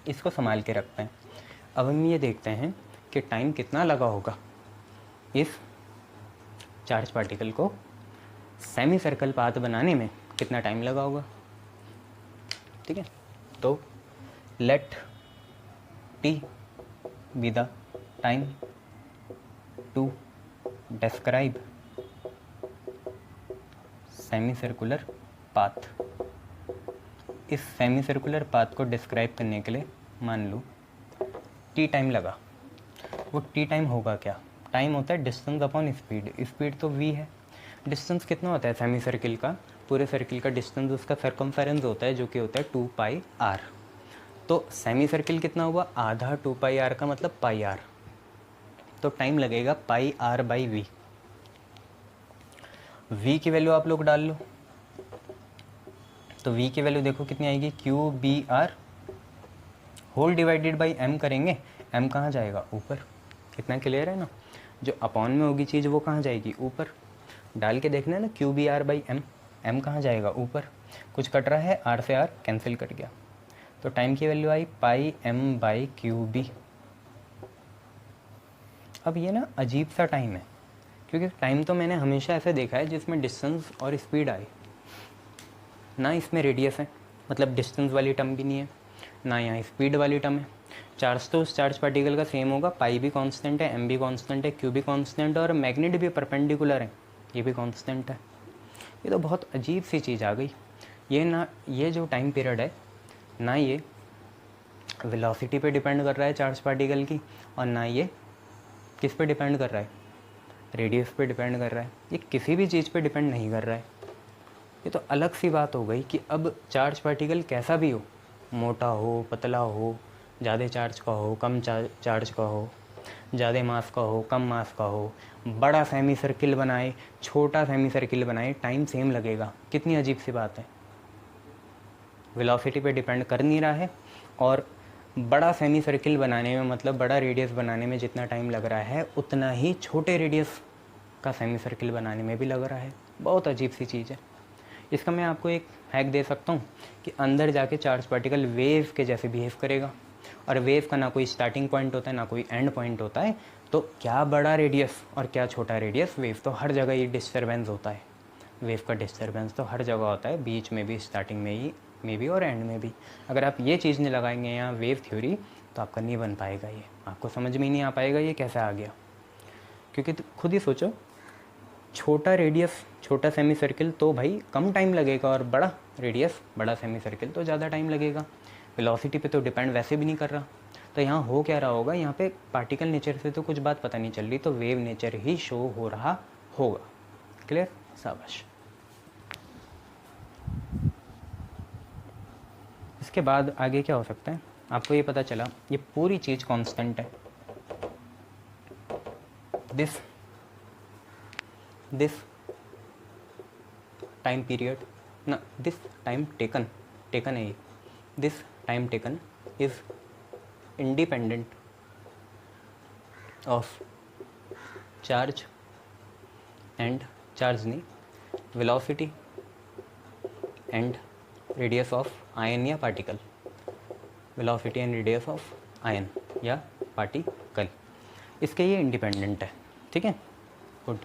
इसको संभाल के रखते हैं। अब हम ये देखते हैं कि टाइम कितना लगा होगा इस चार्ज पार्टिकल को सेमी सर्कल पाथ बनाने में, कितना टाइम लगा होगा, ठीक है। तो let t be the time to describe semi circular path. इस सेमी सर्कुलर पाथ को डिस्क्राइब करने के लिए मान लो t टाइम लगा। वो t टाइम होगा क्या? टाइम होता है डिस्टेंस अपॉन स्पीड। स्पीड तो v है, डिस्टेंस कितना होता है सेमी सर्किल का? पूरे सर्किल का डिस्टेंस उसका सर्कमफेरेंस होता है, जो कि होता है 2πr। तो सेमी सर्किल कितना हुआ? आधा 2πr का मतलब πr, तो टाइम लगेगा πr/v। v की वैल्यू आप लोग डाल लो, तो v की वैल्यू देखो कितनी आएगी? QBr whole divided by m करेंगे, m कहाँ जाएगा? ऊपर। कितना क्लियर है ना? जो अपॉन में होगी चीज़ वो कहाँ जाएगी? ऊपर। डाल के देखना है ना, QBr/m, m कहाँ जाएगा? ऊपर। कुछ कट रहा है, r से r कैंसिल कट गया, तो टाइम की वैल्यू आई πm/QB। अब ये ना अजीब सा टाइम है, क्योंकि टाइम तो मैंने हमेशा ऐसे देखा है जिसमें डिस्टेंस और स्पीड आए, ना इसमें रेडियस है, मतलब डिस्टेंस वाली टर्म भी नहीं है, ना यहाँ स्पीड वाली टर्म है। चार्ज तो उस चार्ज पार्टिकल का सेम होगा, पाई भी कांस्टेंट है, एम भी कांस्टेंट है, क्यू भी कांस्टेंट है, और मैग्नेट भी परपेंडिकुलर है, ये भी कांस्टेंट है। ये तो बहुत अजीब सी चीज़ आ गई। ये ना, ये जो टाइम पीरियड है ना, ये वेलोसिटी पे डिपेंड कर रहा है चार्ज पार्टिकल की, और ना ये किस पे डिपेंड कर रहा है? रेडियस पे डिपेंड कर रहा है, ये किसी भी चीज़ पे डिपेंड नहीं कर रहा है। ये तो अलग सी बात हो गई कि अब चार्ज पार्टिकल कैसा भी हो, मोटा हो, पतला हो, ज़्यादा चार्ज का हो, कम चार्ज का हो, ज़्यादा मास का हो, कम मास का हो, बड़ा सेमी सर्किल बनाए, छोटा सेमी सर्किल बनाए, टाइम सेम लगेगा। कितनी अजीब सी बात है। वेलोसिटी पे डिपेंड कर नहीं रहा है, और बड़ा सेमी सर्किल बनाने में, मतलब बड़ा रेडियस बनाने में जितना टाइम लग रहा है, उतना ही छोटे रेडियस का सेमी सर्किल बनाने में भी लग रहा है। बहुत अजीब सी चीज़ है। इसका मैं आपको एक हैक दे सकता हूँ कि अंदर जाके चार्ज पार्टिकल वेव के जैसे बिहेव करेगा, और वेव का ना कोई स्टार्टिंग पॉइंट होता है ना कोई एंड पॉइंट होता है। तो क्या बड़ा रेडियस और क्या छोटा रेडियस, वेव तो हर जगह ये डिस्टर्बेंस होता है। वेव का डिस्टर्बेंस तो हर जगह होता है, बीच में भी, स्टार्टिंग में भी और एंड में भी। अगर आप ये चीज़ नहीं लगाएंगे यहाँ वेव थ्योरी, तो आपका नहीं बन पाएगा। ये आपको समझ में ही नहीं आ पाएगा ये कैसे आ गया। क्योंकि खुद ही सोचो, छोटा रेडियस, छोटा सेमी सर्किल तो भाई कम टाइम लगेगा, और बड़ा रेडियस, बड़ा सेमी सर्किल तो ज़्यादा टाइम लगेगा। वेलोसिटी पे तो डिपेंड वैसे भी नहीं कर रहा। तो यहाँ हो क्या रहा होगा, यहाँ पे पार्टिकल नेचर से तो कुछ बात पता नहीं चल रही, तो वेव नेचर ही शो हो रहा होगा। क्लियर? शाबाश। इसके बाद आगे क्या हो सकता है, आपको ये पता चला ये पूरी चीज़ कांस्टेंट है। दिस टाइम पीरियड ना, दिस टाइम टेकन है ये, this time taken is independent of charge and charge नहीं, velocity and radius of ion या particle, velocity and radius of ion या पार्टिकल, इसके ये इंडिपेंडेंट है। ठीक है, गुड।